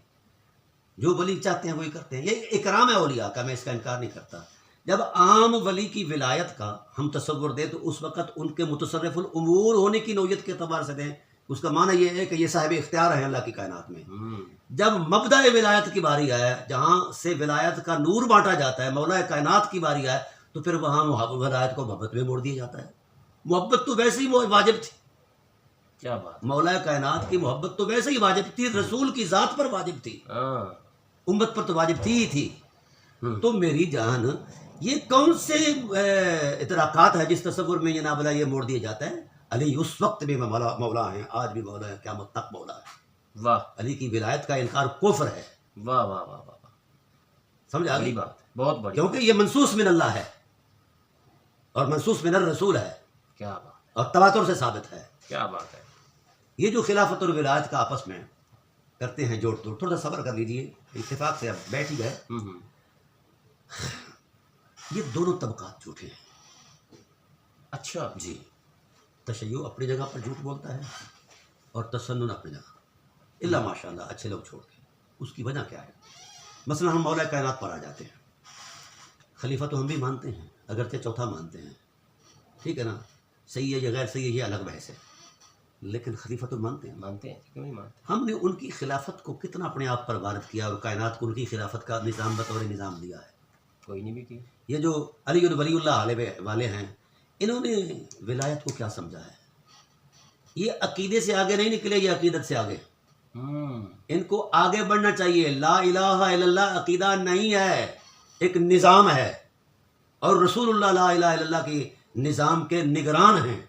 جو ولی چاہتے ہیں وہی کرتے ہیں. یہ اکرام ہے اولیاء کا، میں اس کا انکار نہیں کرتا. جب عام ولی کی ولایت کا ہم تصور دیں تو اس وقت ان کے متصرف الامور ہونے کی نوعیت کے اعتبار سے دیں. اس کا معنی یہ ہے کہ یہ صاحب اختیار ہیں اللہ کی کائنات میں. جب مبدأ ولایت کی باری آئے، جہاں سے ولایت کا نور بانٹا جاتا ہے، مولا کائنات کی باری آئے، تو پھر وہاں ولایت کو محبت میں موڑ دیا جاتا ہے. محبت تو ویسے ہی واجب تھی. کیا بات. مولا کائنات کی محبت تو ویسے ہی واجب تھی، رسول کی ذات پر واجب تھی، امت پر تو واجب تھی ہی تھی. تو میری جان، یہ کون سے اطراقات ہے جس تصور میں جناب اللہ یہ موڑ دیا جاتا ہے؟ علی اس وقت بھی مولا ہیں، آج بھی مولا ہے، قیامت تک مولا ہے. واہ. علی کی ولایت کا انکار کفر ہے. واہ واہ واہ واہ. سمجھ آ گئی بات؟ بہت بڑی. کیونکہ یہ منصوص من اللہ ہے اور منصوص من الرسول ہے. کیا بات. اور تواتر سے ثابت ہے. کیا بات ہے. یہ جو خلافت اور ولایت کا آپس میں کرتے ہیں جوڑ توڑ، تھوڑا سا صبر کر لیجیے. اتفاق سے اب بیٹھ ہی گئے. یہ دونوں طبقات جھوٹے ہیں. اچھا جی. تشیع اپنی جگہ پر جھوٹ بولتا ہے اور تسنن اپنی جگہ، اللہ ماشاء اللہ اچھے لوگ چھوڑ کے. اس کی وجہ کیا ہے؟ مثلا ہم مولا کائنات پر آ جاتے ہیں. خلیفہ تو ہم بھی مانتے ہیں، اگرچہ چوتھا مانتے ہیں، ٹھیک ہے نا. صحیح ہے یا غیر صحیح ہے یہ الگ بحث ہے، لیکن خلیفہ تو مانتے ہیں. مانتے ہیں، کیوں نہیں مانتے. ہم نے ان کی خلافت کو کتنا اپنے آپ پر وارد کیا اور کائنات کو ان کی خلافت کا نظام بطور نظام دیا ہے. کوئی نہیں بھی کی. یہ جو علی ولی اللہ والے ہیں، انہوں نے ولایت کو کیا سمجھا ہے؟ یہ عقیدے سے آگے نہیں نکلے، یہ عقیدت سے آگے. ان کو آگے بڑھنا چاہیے. لا الہ الا اللہ عقیدہ نہیں ہے، ایک نظام ہے. اور رسول اللہ لا الہ الا اللہ کی نظام کے نگران ہیں.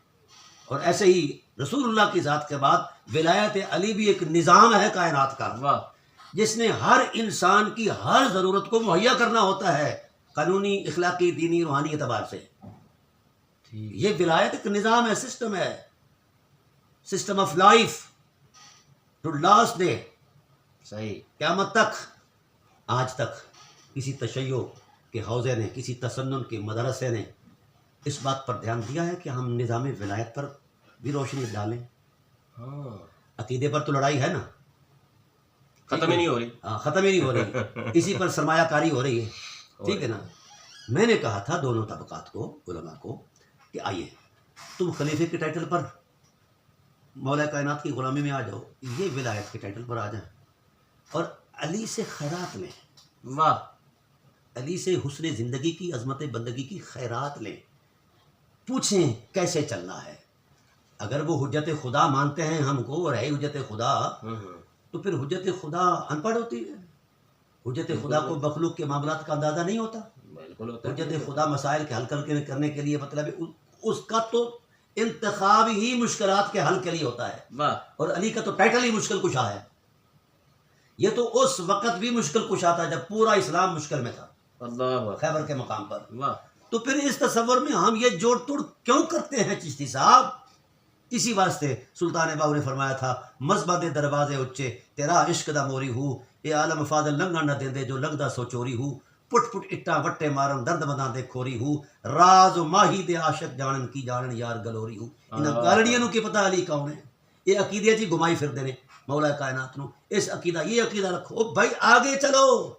اور ایسے ہی رسول اللہ کی ذات کے بعد ولایت علی بھی ایک نظام ہے کائنات کا. واہ. جس نے ہر انسان کی ہر ضرورت کو مہیا کرنا ہوتا ہے، قانونی، اخلاقی، دینی، روحانی اعتبار سے. یہ ولایت ایک نظام ہے، سسٹم ہے، system of life to last day. صحیح. قیامت تک. آج تک کسی تشیع کے حوزے نے، کسی تسنن کے مدرسے نے اس بات پر دھیان دیا ہے کہ ہم نظام ولایت پر بھی روشنی ڈالیں. عقیدے پر تو لڑائی ہے نا، ختم ہی نہیں ہو رہی. ختم ہی نہیں ہو رہی. اسی پر سرمایہ کاری ہو رہی ہے، ٹھیک ہے نا. میں نے کہا تھا دونوں طبقات کو، علماء کو، کہ آئیے تم خلیفے کے ٹائٹل پر مولا کائنات کی غلامی میں آ جاؤ، یہ ولایت کے ٹائٹل پر آ جائیں اور علی سے خیرات لیں. واہ. علی سے حسن زندگی کی، عظمت بندگی کی خیرات لیں. پوچھیں کیسے چلنا ہے. اگر وہ حجت خدا مانتے ہیں ہم کو اور ہے حجت خدا، تو پھر حجت خدا ان پڑھ ہوتی ہے. حجت خدا کو مخلوق کے معاملات کا اندازہ نہیں ہوتا. بالکل ہوتا ہے. حجت خدا مسائل کے حل کرنے کے لیے مطلب اس کا تو انتخاب ہی مشکلات کے حل کے لیے ہوتا ہے. واہ. اور علی کا تو ٹائٹل ہی مشکل کشا ہے. یہ تو اس وقت بھی مشکل کشا تھا جب پورا اسلام مشکل میں تھا، اللہ. خیبر کے مقام پر. واہ. تو پھر اس تصور میں ہم یہ جوڑ توڑ کیوں کرتے ہیں چشتی صاحب؟ اسی واسطے سلطان باہو نے فرمایا تھا مذہب دے دروازے اچے تیرا عشق دا موری ہو، اے عالم فاضل لنگن نہ دیندے جو لگدا سو چوری ہو، پٹ پٹ اٹا وٹے مارن درد بداں دے کھوری ہو، راز و ماہی دے عاشق جانن کی جانن یار گلوری ہو. انہاں گالڑیاں نو کی پتہ علی کون ہے؟ یہ عقیدے جی گھمائی پھردے نے مولا کائنات نو. اس عقیدہ یہ عقیدہ رکھو بھائی، آگے چلو.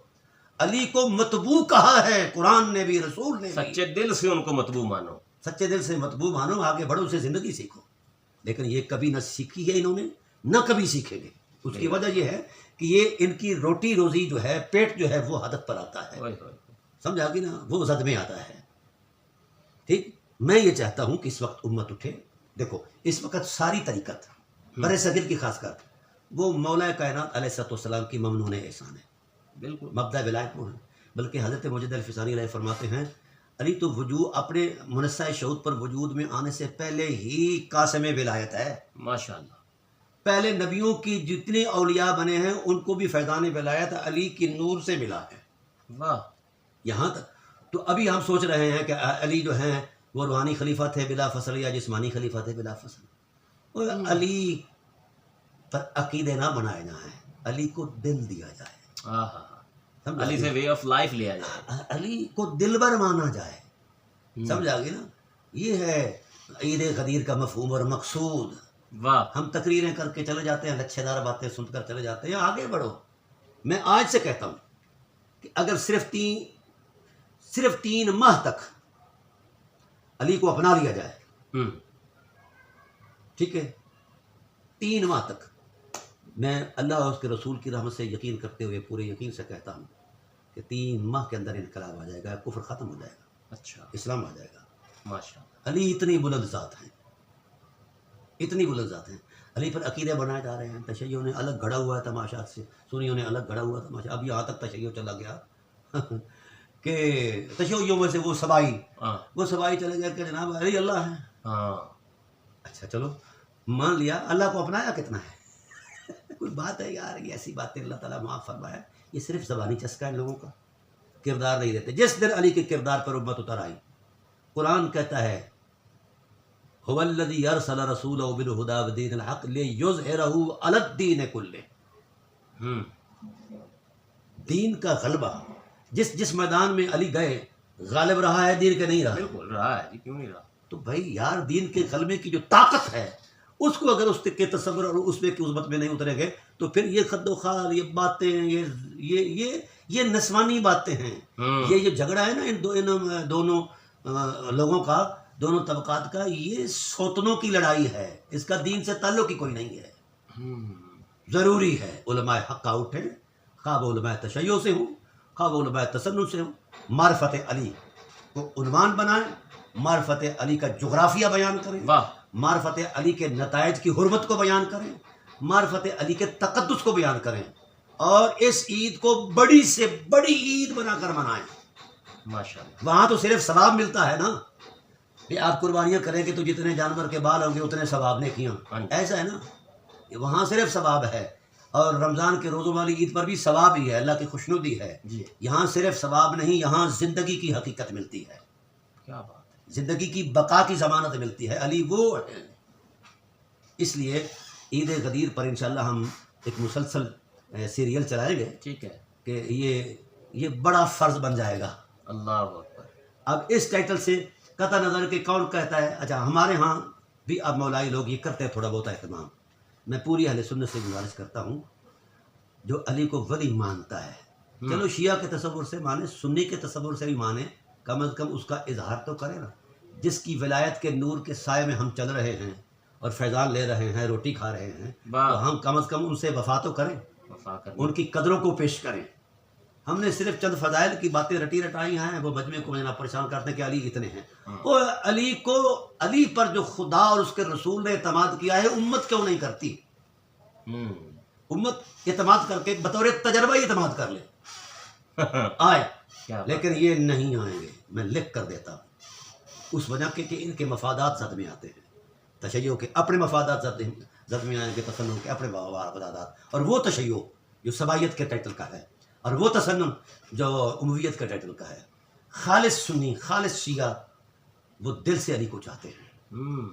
علی کو مطبوع کہا ہے قرآن نے بھی، رسول نے بھی. سچے دل سے ان کو مطبوع مانو. سچے دل سے مطبوع مانو، آگے بڑھو، سے زندگی سیکھو. لیکن یہ کبھی نہ سیکھی ہے انہوں نے، نہ کبھی سیکھیں گے. اس کی وجہ یہ ہے کہ یہ ان کی روٹی روزی جو ہے، پیٹ جو ہے وہ حدت پر آتا ہے. سمجھا کہ نا، وہ زد میں آتا ہے. ٹھیک. میں یہ چاہتا ہوں کہ اس وقت امت اٹھے. دیکھو اس وقت ساری طریقت بر صغیر کی خاص کر وہ مولا کائنات علیہ السلام کی ممنون احسان ہے. بالکل مبدأ ولایت وہ ہے. بلکہ حضرت مجد الفسانی علیہ فرماتے ہیں علی تو وجود اپنے منصہ شہود پر وجود میں آنے سے پہلے ہی قاسم ولایت ہے. ماشاءاللہ. پہلے نبیوں کی جتنے اولیاء بنے ہیں ان کو بھی فیضان ولایت علی کی نور سے ملا ہے. واہ. یہاں تک تو ابھی ہم سوچ رہے ہیں کہ علی جو ہیں وہ روحانی خلیفہ تھے بلا فصل یا جسمانی خلیفہ تھے بلا فصل. اور علی پر عقیدے نہ بنائے جائیں، علی کو دل دیا جائے. علی سے وے آف لائف لیا جائے، علی کو دلبر مانا جائے. سمجھا گے نا؟ یہ ہے عید غدیر کا مفہوم اور مقصود. واہ. ہم تقریریں کر کے چلے جاتے ہیں، لچھے دار باتیں سن کر چلے جاتے ہیں. آگے بڑھو. میں آج سے کہتا ہوں کہ اگر صرف تین ماہ تک علی کو اپنا لیا جائے، ٹھیک ہے، 3 ماہ تک، میں اللہ اور اس کے رسول کی رحمت سے یقین کرتے ہوئے پورے یقین سے کہتا ہوں کہ 3 ماہ کے اندر انقلاب آ جائے گا، کفر ختم ہو جائے گا. اچھا. اسلام آ جائے گا. ماشاءاللہ. علی اتنی بلند ذات ہیں، اتنی بلند ذات ہیں. علی پر عقیدے بنائے جا رہے ہیں. تشیع نے الگ گھڑا ہوا ہے تماشات سے، سنیوں نے الگ گھڑا ہوا تماشا. اب یہاں تک تشیع چلا گیا کہ تشیعوں میں سے وہ سبائی چلے گئے کہ جناب علی اللہ ہے. اچھا چلو مان لیا، اللہ کو اپنایا کتنا ہے؟ کوئی بات ہے یار؟ یہ ایسی باتیں اللہ تعالیٰ معاف فرمائے. یہ صرف زبانی چسکا ہے لوگوں کا، کردار نہیں دیتے. جس دن علی کے کردار پر امت اتر آئی، قرآن کہتا ہے هو الذی ارسل رسولہ بالہدی ودین الحق لیظہرہ علی الدین کلہ. دین کا غلبہ جس میدان میں علی گئے، غالب رہا ہے دین کے نہیں رہا؟ بالکل رہا ہے جی، کیوں نہیں رہا؟ تو بھائی یار دین کے غلبے کی جو طاقت ہے اس کو اگر اس کے تصور اور اس میں کی عظمت میں نہیں اترے گے تو پھر یہ خد و خال، یہ باتیں، یہ نسوانی باتیں ہیں. یہ جھگڑا ہے نا ان دونوں لوگوں کا، دونوں طبقات کا، یہ سوتنوں کی لڑائی ہے. اس کا دین سے تعلق ہی کوئی نہیں ہے. ضروری ہے علماء حق اٹھیں، خواہ وہ علماء تشیع سے ہوں، خواہ وہ علماء تسنن سے ہوں. معرفت علی کو عنوان بنائیں، معرفت علی کا جغرافیہ بیان کریں، معرفت علی کے نتائج کی حرمت کو بیان کریں، معرفت علی کے تقدس کو بیان کریں، اور اس عید کو بڑی سے بڑی عید بنا کر منائیں. ماشاءاللہ. وہاں تو صرف ثواب ملتا ہے نا. کہ آپ قربانیاں کریں گے تو جتنے جانور کے بال ہوں گے اتنے ثواب نے کیا، ایسا ہے نا. وہاں صرف ثواب ہے. اور رمضان کے روزوں والی عید پر بھی ثواب ہی ہے، اللہ کی خوشنودی ہے. یہاں صرف ثواب نہیں، یہاں زندگی کی حقیقت ملتی ہے. کیا بات ہے؟ زندگی کی بقا کی ضمانت ملتی ہے. علی وہ ہے. اس لیے عید غدیر پر انشاءاللہ ہم ایک مسلسل سیریل چلائیں گے. ٹھیک ہے. کہ یہ بڑا فرض بن جائے گا. اللہ اکبر. اب اس ٹائٹل سے قطع نظر کہ کون کہتا ہے، اچھا ہمارے ہاں بھی اب مولائی لوگ یہ کرتے ہیں تھوڑا بہت اہتمام. میں پوری اہل سنت سے گزارش کرتا ہوں جو علی کو ولی مانتا ہے، چلو شیعہ کے تصور سے مانے، سنی کے تصور سے بھی مانے، کم از کم اس کا اظہار تو کرے نا. جس کی ولایت کے نور کے سائے میں ہم چل رہے ہیں اور فیضان لے رہے ہیں، روٹی کھا رہے ہیں، تو ہم کم از کم ان سے وفا تو کریں، ان کی قدروں کو پیش کریں. ہم نے صرف چند فضائل کی باتیں رٹی رٹائی ہیں، وہ مجمع کو جناب پریشان کرتے ہیں کہ علی اتنے ہیں. وہ علی پر جو خدا اور اس کے رسول نے اعتماد کیا ہے، امت کیوں نہیں کرتی؟ امت اعتماد کر کے بطور تجربہ ہی اعتماد کر لے. آئے کیا بات۔ لیکن یہ نہیں آئیں گے، میں لکھ کر دیتا ہوں، اس وجہ کہ ان کے مفادات زد میں آتے ہیں، تشیع کے اپنے مفادات زد میں آئیں گے، تسنن کے اپنے مفادات، اور وہ تشیع جو سبائیت کے ٹائٹل کا ہے، اور وہ تسنن جو امویت کے ٹائٹل کا ہے، خالص سنی خالص شیعہ وہ دل سے علی کو چاہتے ہیں،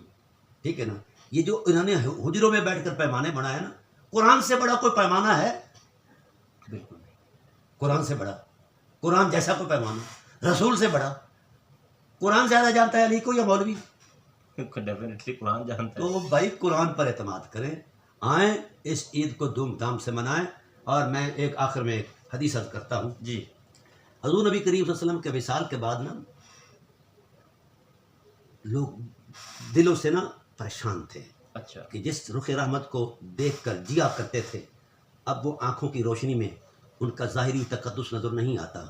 ٹھیک ہے نا۔ یہ جو انہوں نے حجروں میں بیٹھ کر پیمانے بنائے نا، قرآن سے بڑا کوئی پیمانہ ہے؟ بالکل نہیں، قرآن سے بڑا، قرآن جیسا کوئی پیمانہ، رسول سے بڑا، قرآن زیادہ جانتا ہے علی کو یا مولوی؟ ڈیفینیٹلی قرآن جانتا ہے۔ تو بھائی قرآن پر اعتماد کریں، آئیں اس عید کو دھوم دھام سے منائیں۔ اور میں ایک آخر میں ایک حدیث عرض کرتا ہوں، جی حضور نبی کریم صلی اللہ علیہ وسلم کے وصال کے بعد نا لوگ دلوں سے نا پریشان تھے اچھا، کہ جس رخ رحمت کو دیکھ کر جیا کرتے تھے، اب وہ آنکھوں کی روشنی میں ان کا ظاہری تقدس نظر نہیں آتا،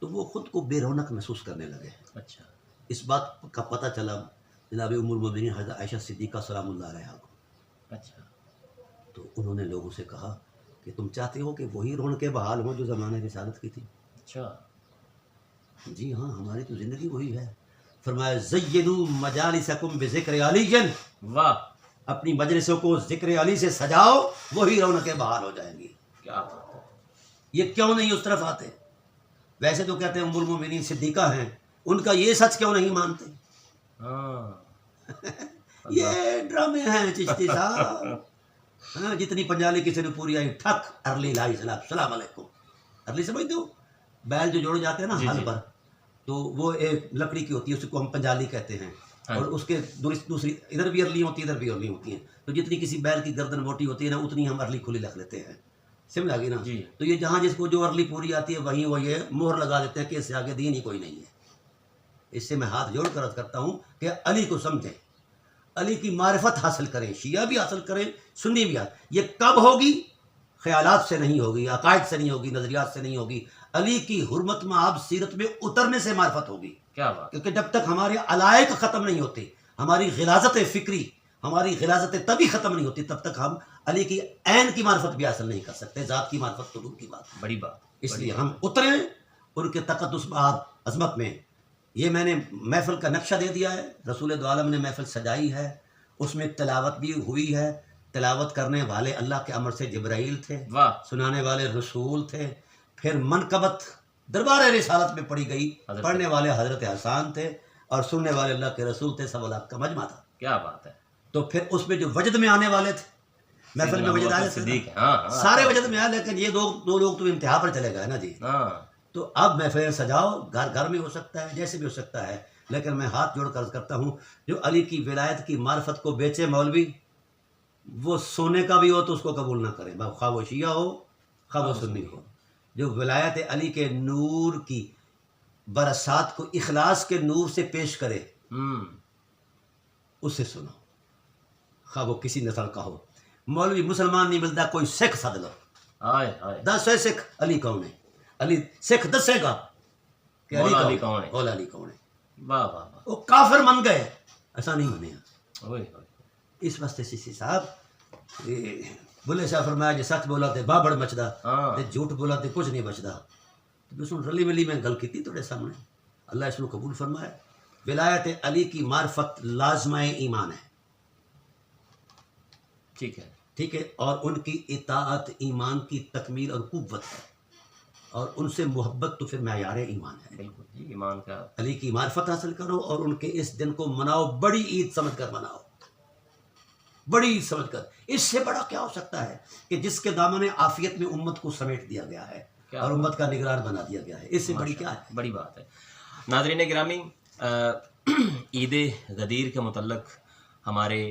تو وہ خود کو بے رونق محسوس کرنے لگے۔ اچھا، اس بات کا پتہ چلا جناب ام المؤمنین حضرت عائشہ صدیقہ سلام اللہ علیہا کو، اچھا، تو انہوں نے لوگوں سے کہا کہ تم چاہتے ہو کہ وہی رونقیں بحال ہوں جو زمانے رسالت کی تھی؟ اچھا، جی ہاں، ہماری تو زندگی وہی ہے۔ فرمایا زینوا مجالسکم بذکر علی، واہ، اپنی مجلسوں کو ذکر علی سے سجاؤ، وہی رونقیں بحال ہو جائیں گی۔ کیا بات ہے، یہ کیوں نہیں اس طرف آتے؟ ویسے تو کہتے ہیں ام المؤمنین صدیقہ ہیں، ان کا یہ سچ کیوں نہیں مانتے؟ ہاں، یہ ڈرامے ہیں چشتی صاحب، ہاں، جتنی پنجالی کسی نے پوری آئی ٹھک ارلی لائی السلام علیکم۔ ارلی سمجھتے ہو؟ بیل جو جوڑے جاتے ہیں نا جی ہل جی، پر، تو وہ ایک لکڑی کی ہوتی ہے، اس کو ہم پنجالی کہتے ہیں، ہاں اور اس کے دوسری ادھر بھی ارلی ہوتی ہے ادھر بھی ارلی ہوتی ہیں، تو جتنی کسی بیل کی گردن موٹی ہوتی ہے نا اتنی ہم ارلی کھلی رکھ لیتے ہیں، سمجھ آ گئی نا؟ جی، تو یہ جہاں جس کو جو ارلی پوری آتی ہے وہیں وہ یہ مہر لگا دیتے ہیں کہ اس سے آگے دین ہی کوئی نہیں ہے۔ اس سے میں ہاتھ جوڑ کر عرض کرتا ہوں کہ علی کو سمجھیں، علی کی معرفت حاصل کریں، شیعہ بھی حاصل کریں، سنی بھی حاصل۔ یہ کب ہوگی؟ خیالات سے نہیں ہوگی، عقائد سے نہیں ہوگی، نظریات سے نہیں ہوگی، علی کی حرمت مآب سیرت میں اترنے سے معرفت ہوگی۔ کیا بات، کیونکہ جب تک ہمارے علائق ختم نہیں ہوتے، ہماری غلاظت فکری، ہماری غلاظت طبی ختم نہیں ہوتی، تب تک ہم علی کی عین کی معرفت بھی حاصل نہیں کر سکتے، ذات کی معرفت تو دور کی بات ہے۔ بڑی بات، اس لیے ہم اتریں ان کے تقدس مآب عظمت میں۔ یہ میں نے محفل کا نقشہ دے دیا ہے، رسول دو عالم نے محفل سجائی ہے، اس میں تلاوت بھی ہوئی ہے، تلاوت کرنے والے اللہ کے امر سے جبرائیل تھے، واہ، سنانے والے رسول تھے، پھر منقبت دربار رسالت میں پڑھی گئی، حضرت پڑھنے والے حضرت حسان تھے، اور سننے والے اللہ کے رسول تھے، سب اللہ کا مجمع تھا۔ کیا بات ہے، تو پھر اس میں جو وجد میں آنے والے تھے، محفل میں وجد آئے تھے صدیق، نا، ہاں ہاں، سارے وجد میں آئے، لیکن یہ دو لوگ تو انتہا پر چلے گئے نا جی۔ ہاں، تو اب محفل سجاؤ، گھر گھر میں ہو سکتا ہے، جیسے بھی ہو سکتا ہے، لیکن میں ہاتھ جوڑ کر عرض کرتا ہوں، جو علی کی ولایت کی معرفت کو بیچے مولوی، وہ سونے کا بھی ہو تو اس کو قبول نہ کریں، خواہ وہ شیعہ ہو خواہ وہ سنی ہو۔ جو ولایت علی کے نور کی برسات کو اخلاص کے نور سے پیش کرے، اسے سنو، خواہ وہ کسی نسل کا ہو۔ مولوی مسلمان نہیں ملتا، کوئی سکھ سد لو، آئے آئے، 10 ہے سکھ، علی کون ہے؟ علی سکھ دسے گا کہ مولا علی علی کون کون ہے؟ ہے، مولا علی کون ہے۔ واہ واہ واہ، وہ کافر من گئے، ایسا نہیں ہونے گا۔ اوئے ہوئے، اس واسطے سی صاحب بلے شاہ فرمایا جی سچ بولا تے بابڑ مچدا، ہاں، تے جھوٹ بولا تے کچھ نہیں بچدا۔ تو سن رلی ملی میں گل کیتی تھوڑے سامنے، اللہ اس کو قبول فرمائے۔ ولایت علی کی معرفت لازمہ ایمان ہے، ٹھیک ہے، ٹھیک ہے، اور ان کی اطاعت ایمان کی تکمیل اور قوت ہے، اور ان سے محبت تو پھر معیار ایمان ہے۔ بالکل جی، ایمان کا، علی کی معرفت حاصل کرو اور ان کے اس دن کو مناؤ، بڑی عید سمجھ کر مناؤ، بڑی عید سمجھ کر۔ اس سے بڑا کیا ہو سکتا ہے کہ جس کے دامن عافیت میں امت کو سمیٹ دیا گیا ہے اور امت کا نگران بنا دیا گیا ہے، اس سے بڑی کیا ہے؟ بڑی بات ہے۔ ناظرین گرامی، عید غدیر کے متعلق ہمارے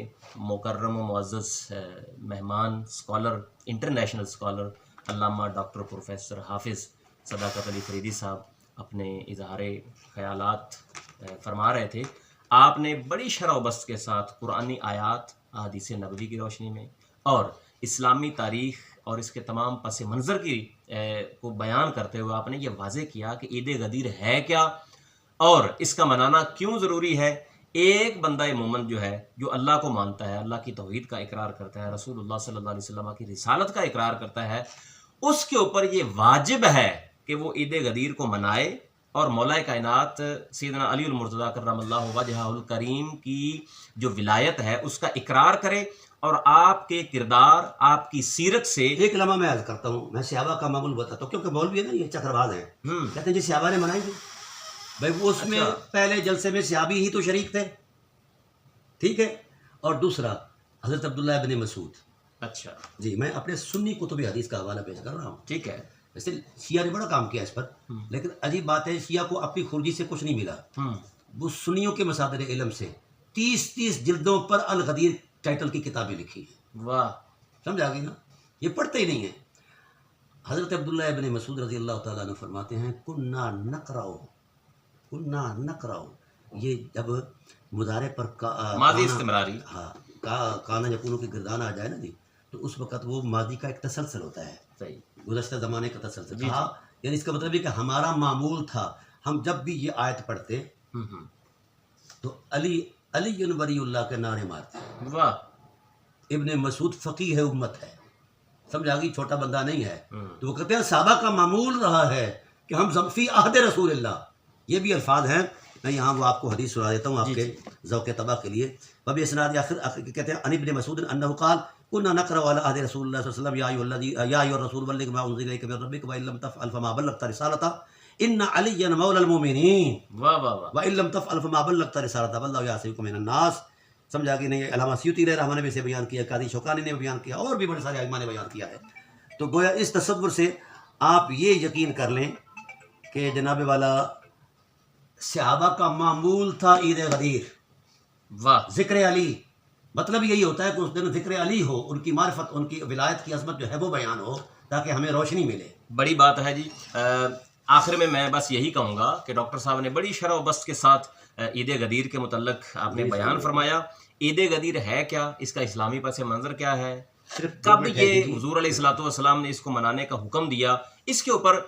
مکرم و معزز مہمان اسکالر، انٹرنیشنل اسکالر علامہ ڈاکٹر پروفیسر حافظ صداقت علی فریدی صاحب اپنے اظہار خیالات فرما رہے تھے۔ آپ نے بڑی شرح و بسط کے ساتھ قرآنی آیات، احادیث نبوی کی روشنی میں اور اسلامی تاریخ اور اس کے تمام پس منظر کی کو بیان کرتے ہوئے آپ نے یہ واضح کیا کہ عید غدیر ہے کیا اور اس کا منانا کیوں ضروری ہے۔ ایک بندہ مومن جو ہے، جو اللہ کو مانتا ہے، اللہ کی توحید کا اقرار کرتا ہے، رسول اللہ صلی اللہ علیہ وسلم کی رسالت کا اقرار کرتا ہے، اس کے اوپر یہ واجب ہے کہ وہ عید غدیر کو منائے اور مولا کائنات سیدنا علی المرتضیٰ کرم اللہ وجہہ الکریم کی جو ولایت ہے اس کا اقرار کرے اور آپ کے کردار، آپ کی سیرت سے ایک لمحہ میں عرض کرتا ہوں، میں صحابہ کا معمول بتاتا ہوں، کیونکہ مولوی ہے نا یہ چکر باز ہیں، کہتے ہیں جی صحابہ نے منائی تھی بھائی، وہ اس میں پہلے جلسے میں صحابی ہی تو شریک تھے، ٹھیک ہے. اور دوسرا حضرت عبداللہ ابن مسعود، اچھا جی میں اپنے سنی کتب حدیث کا حوالہ پیش کر رہا ہوں. ٹھیک ہے. ویسے شیعہ نے بڑا کام کیا اس پر، لیکن عجیب بات ہے شیعہ کو اپنی خرجی سے کچھ نہیں ملا، وہ سنیوں کے مصادر علم سے 30 جلدوں پر الغدیر ٹائٹل کی کتابیں لکھی. واہ، سمجھ آ گئی نا، یہ پڑھتے ہی نہیں ہیں. حضرت عبداللہ ابن مسعود رضی اللہ تعالیٰ عنہ فرماتے ہیں کننا نقرأ، یہ جب مضارع پر ماضی استمراری، ہاں کانا یکونو کی گردان آ جائے نا جی، تو اس وقت وہ ماضی کا ایک تسلسل ہوتا ہے، صحیح، گزشتہ زمانے کا تسلسل. کہا یعنی اس کا مطلب یہ کہ ہمارا معمول تھا، ہم جب بھی یہ آیت پڑھتے تو علی ولی اللہ کے نعرے مارتے. واہ. ابن مسعود فقیہ امت ہے، سمجھ آ گئی، چھوٹا بندہ نہیں ہے. تو وہ کہتے ہیں صحابہ کا معمول رہا ہے کہ ہم فی عہد رسول اللہ، یہ بھی الفاظ ہیں. میں یہاں وہ آپ کو حدیث سنا دیتا ہوں آپ کے ذوق طبع کے لیے. وبی اسناد آخر کہتے ہیں ان ابن مسعود انہ قال كنا نقرأ على عهد رسول الله صلی اللہ علیہ وسلم یا ایھا الرسول بلغ ما انزل الیک من ربک وان لم تفعل فما بلغت رسالته ان علیا مولا المؤمنین واہ واہ واہ. وان لم تفعل فما بلغت رسالته واللہ یعصمک من الناس. سمجھا کہ نہیں؟ علامہ سیوطی رحمہ نے بھی اسے بیان کیا، قاضی شوکانی نے بیان کیا، اور بھی بڑے سارے ائمہ نے بیان کیا ہے. تو گویا اس تصور سے آپ یہ یقین کر لیں کہ جناب والا صحابہ کا معمول تھا عید غدیر، واہ. ذکر علی. مطلب یہی ہوتا ہے کہ اس دن ذکر علی ہو، ان کی معرفت، ان کی ولایت کی عظمت جو ہے وہ بیان ہو، تاکہ ہمیں روشنی ملے. بڑی بات ہے جی. آخر میں بس یہی کہوں گا کہ ڈاکٹر صاحب نے بڑی شرح و بسط کے ساتھ عید غدیر کے متعلق آپ نے بیان فرمایا. عید غدیر ہے کیا، اس کا اسلامی پس منظر کیا ہے، کب یہ حضور علیہ الصلوۃ والسلام نے اس کو منانے کا حکم دیا، اس کے اوپر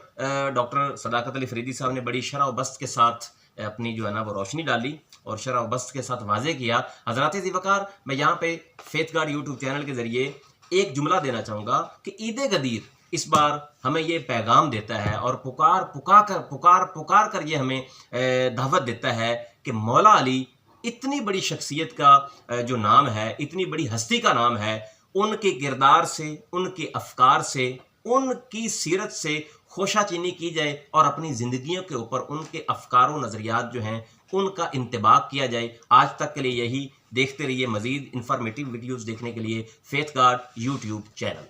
ڈاکٹر صداقت علی فریدی صاحب نے بڑی شرح و بسط کے ساتھ اپنی جو ہے نا وہ روشنی ڈالی اور شرح و بسط کے ساتھ واضح کیا. حضرات ذی وقار، میں یہاں پہ فیتھ گارڈ یوٹیوب چینل کے ذریعے ایک جملہ دینا چاہوں گا کہ عید غدیر اس بار ہمیں یہ پیغام دیتا ہے اور پکار کر یہ ہمیں دعوت دیتا ہے کہ مولا علی اتنی بڑی شخصیت کا جو نام ہے، اتنی بڑی ہستی کا نام ہے، ان کے کردار سے، ان کے افکار سے، ان کی سیرت سے خوشہ چینی کی جائے اور اپنی زندگیوں کے اوپر ان کے افکار و نظریات جو ہیں ان کا انطباق کیا جائے. آج تک کے لیے یہی. دیکھتے رہیے مزید انفارمیٹیو ویڈیوز دیکھنے کے لیے فیتھ گارڈ یوٹیوب چینل.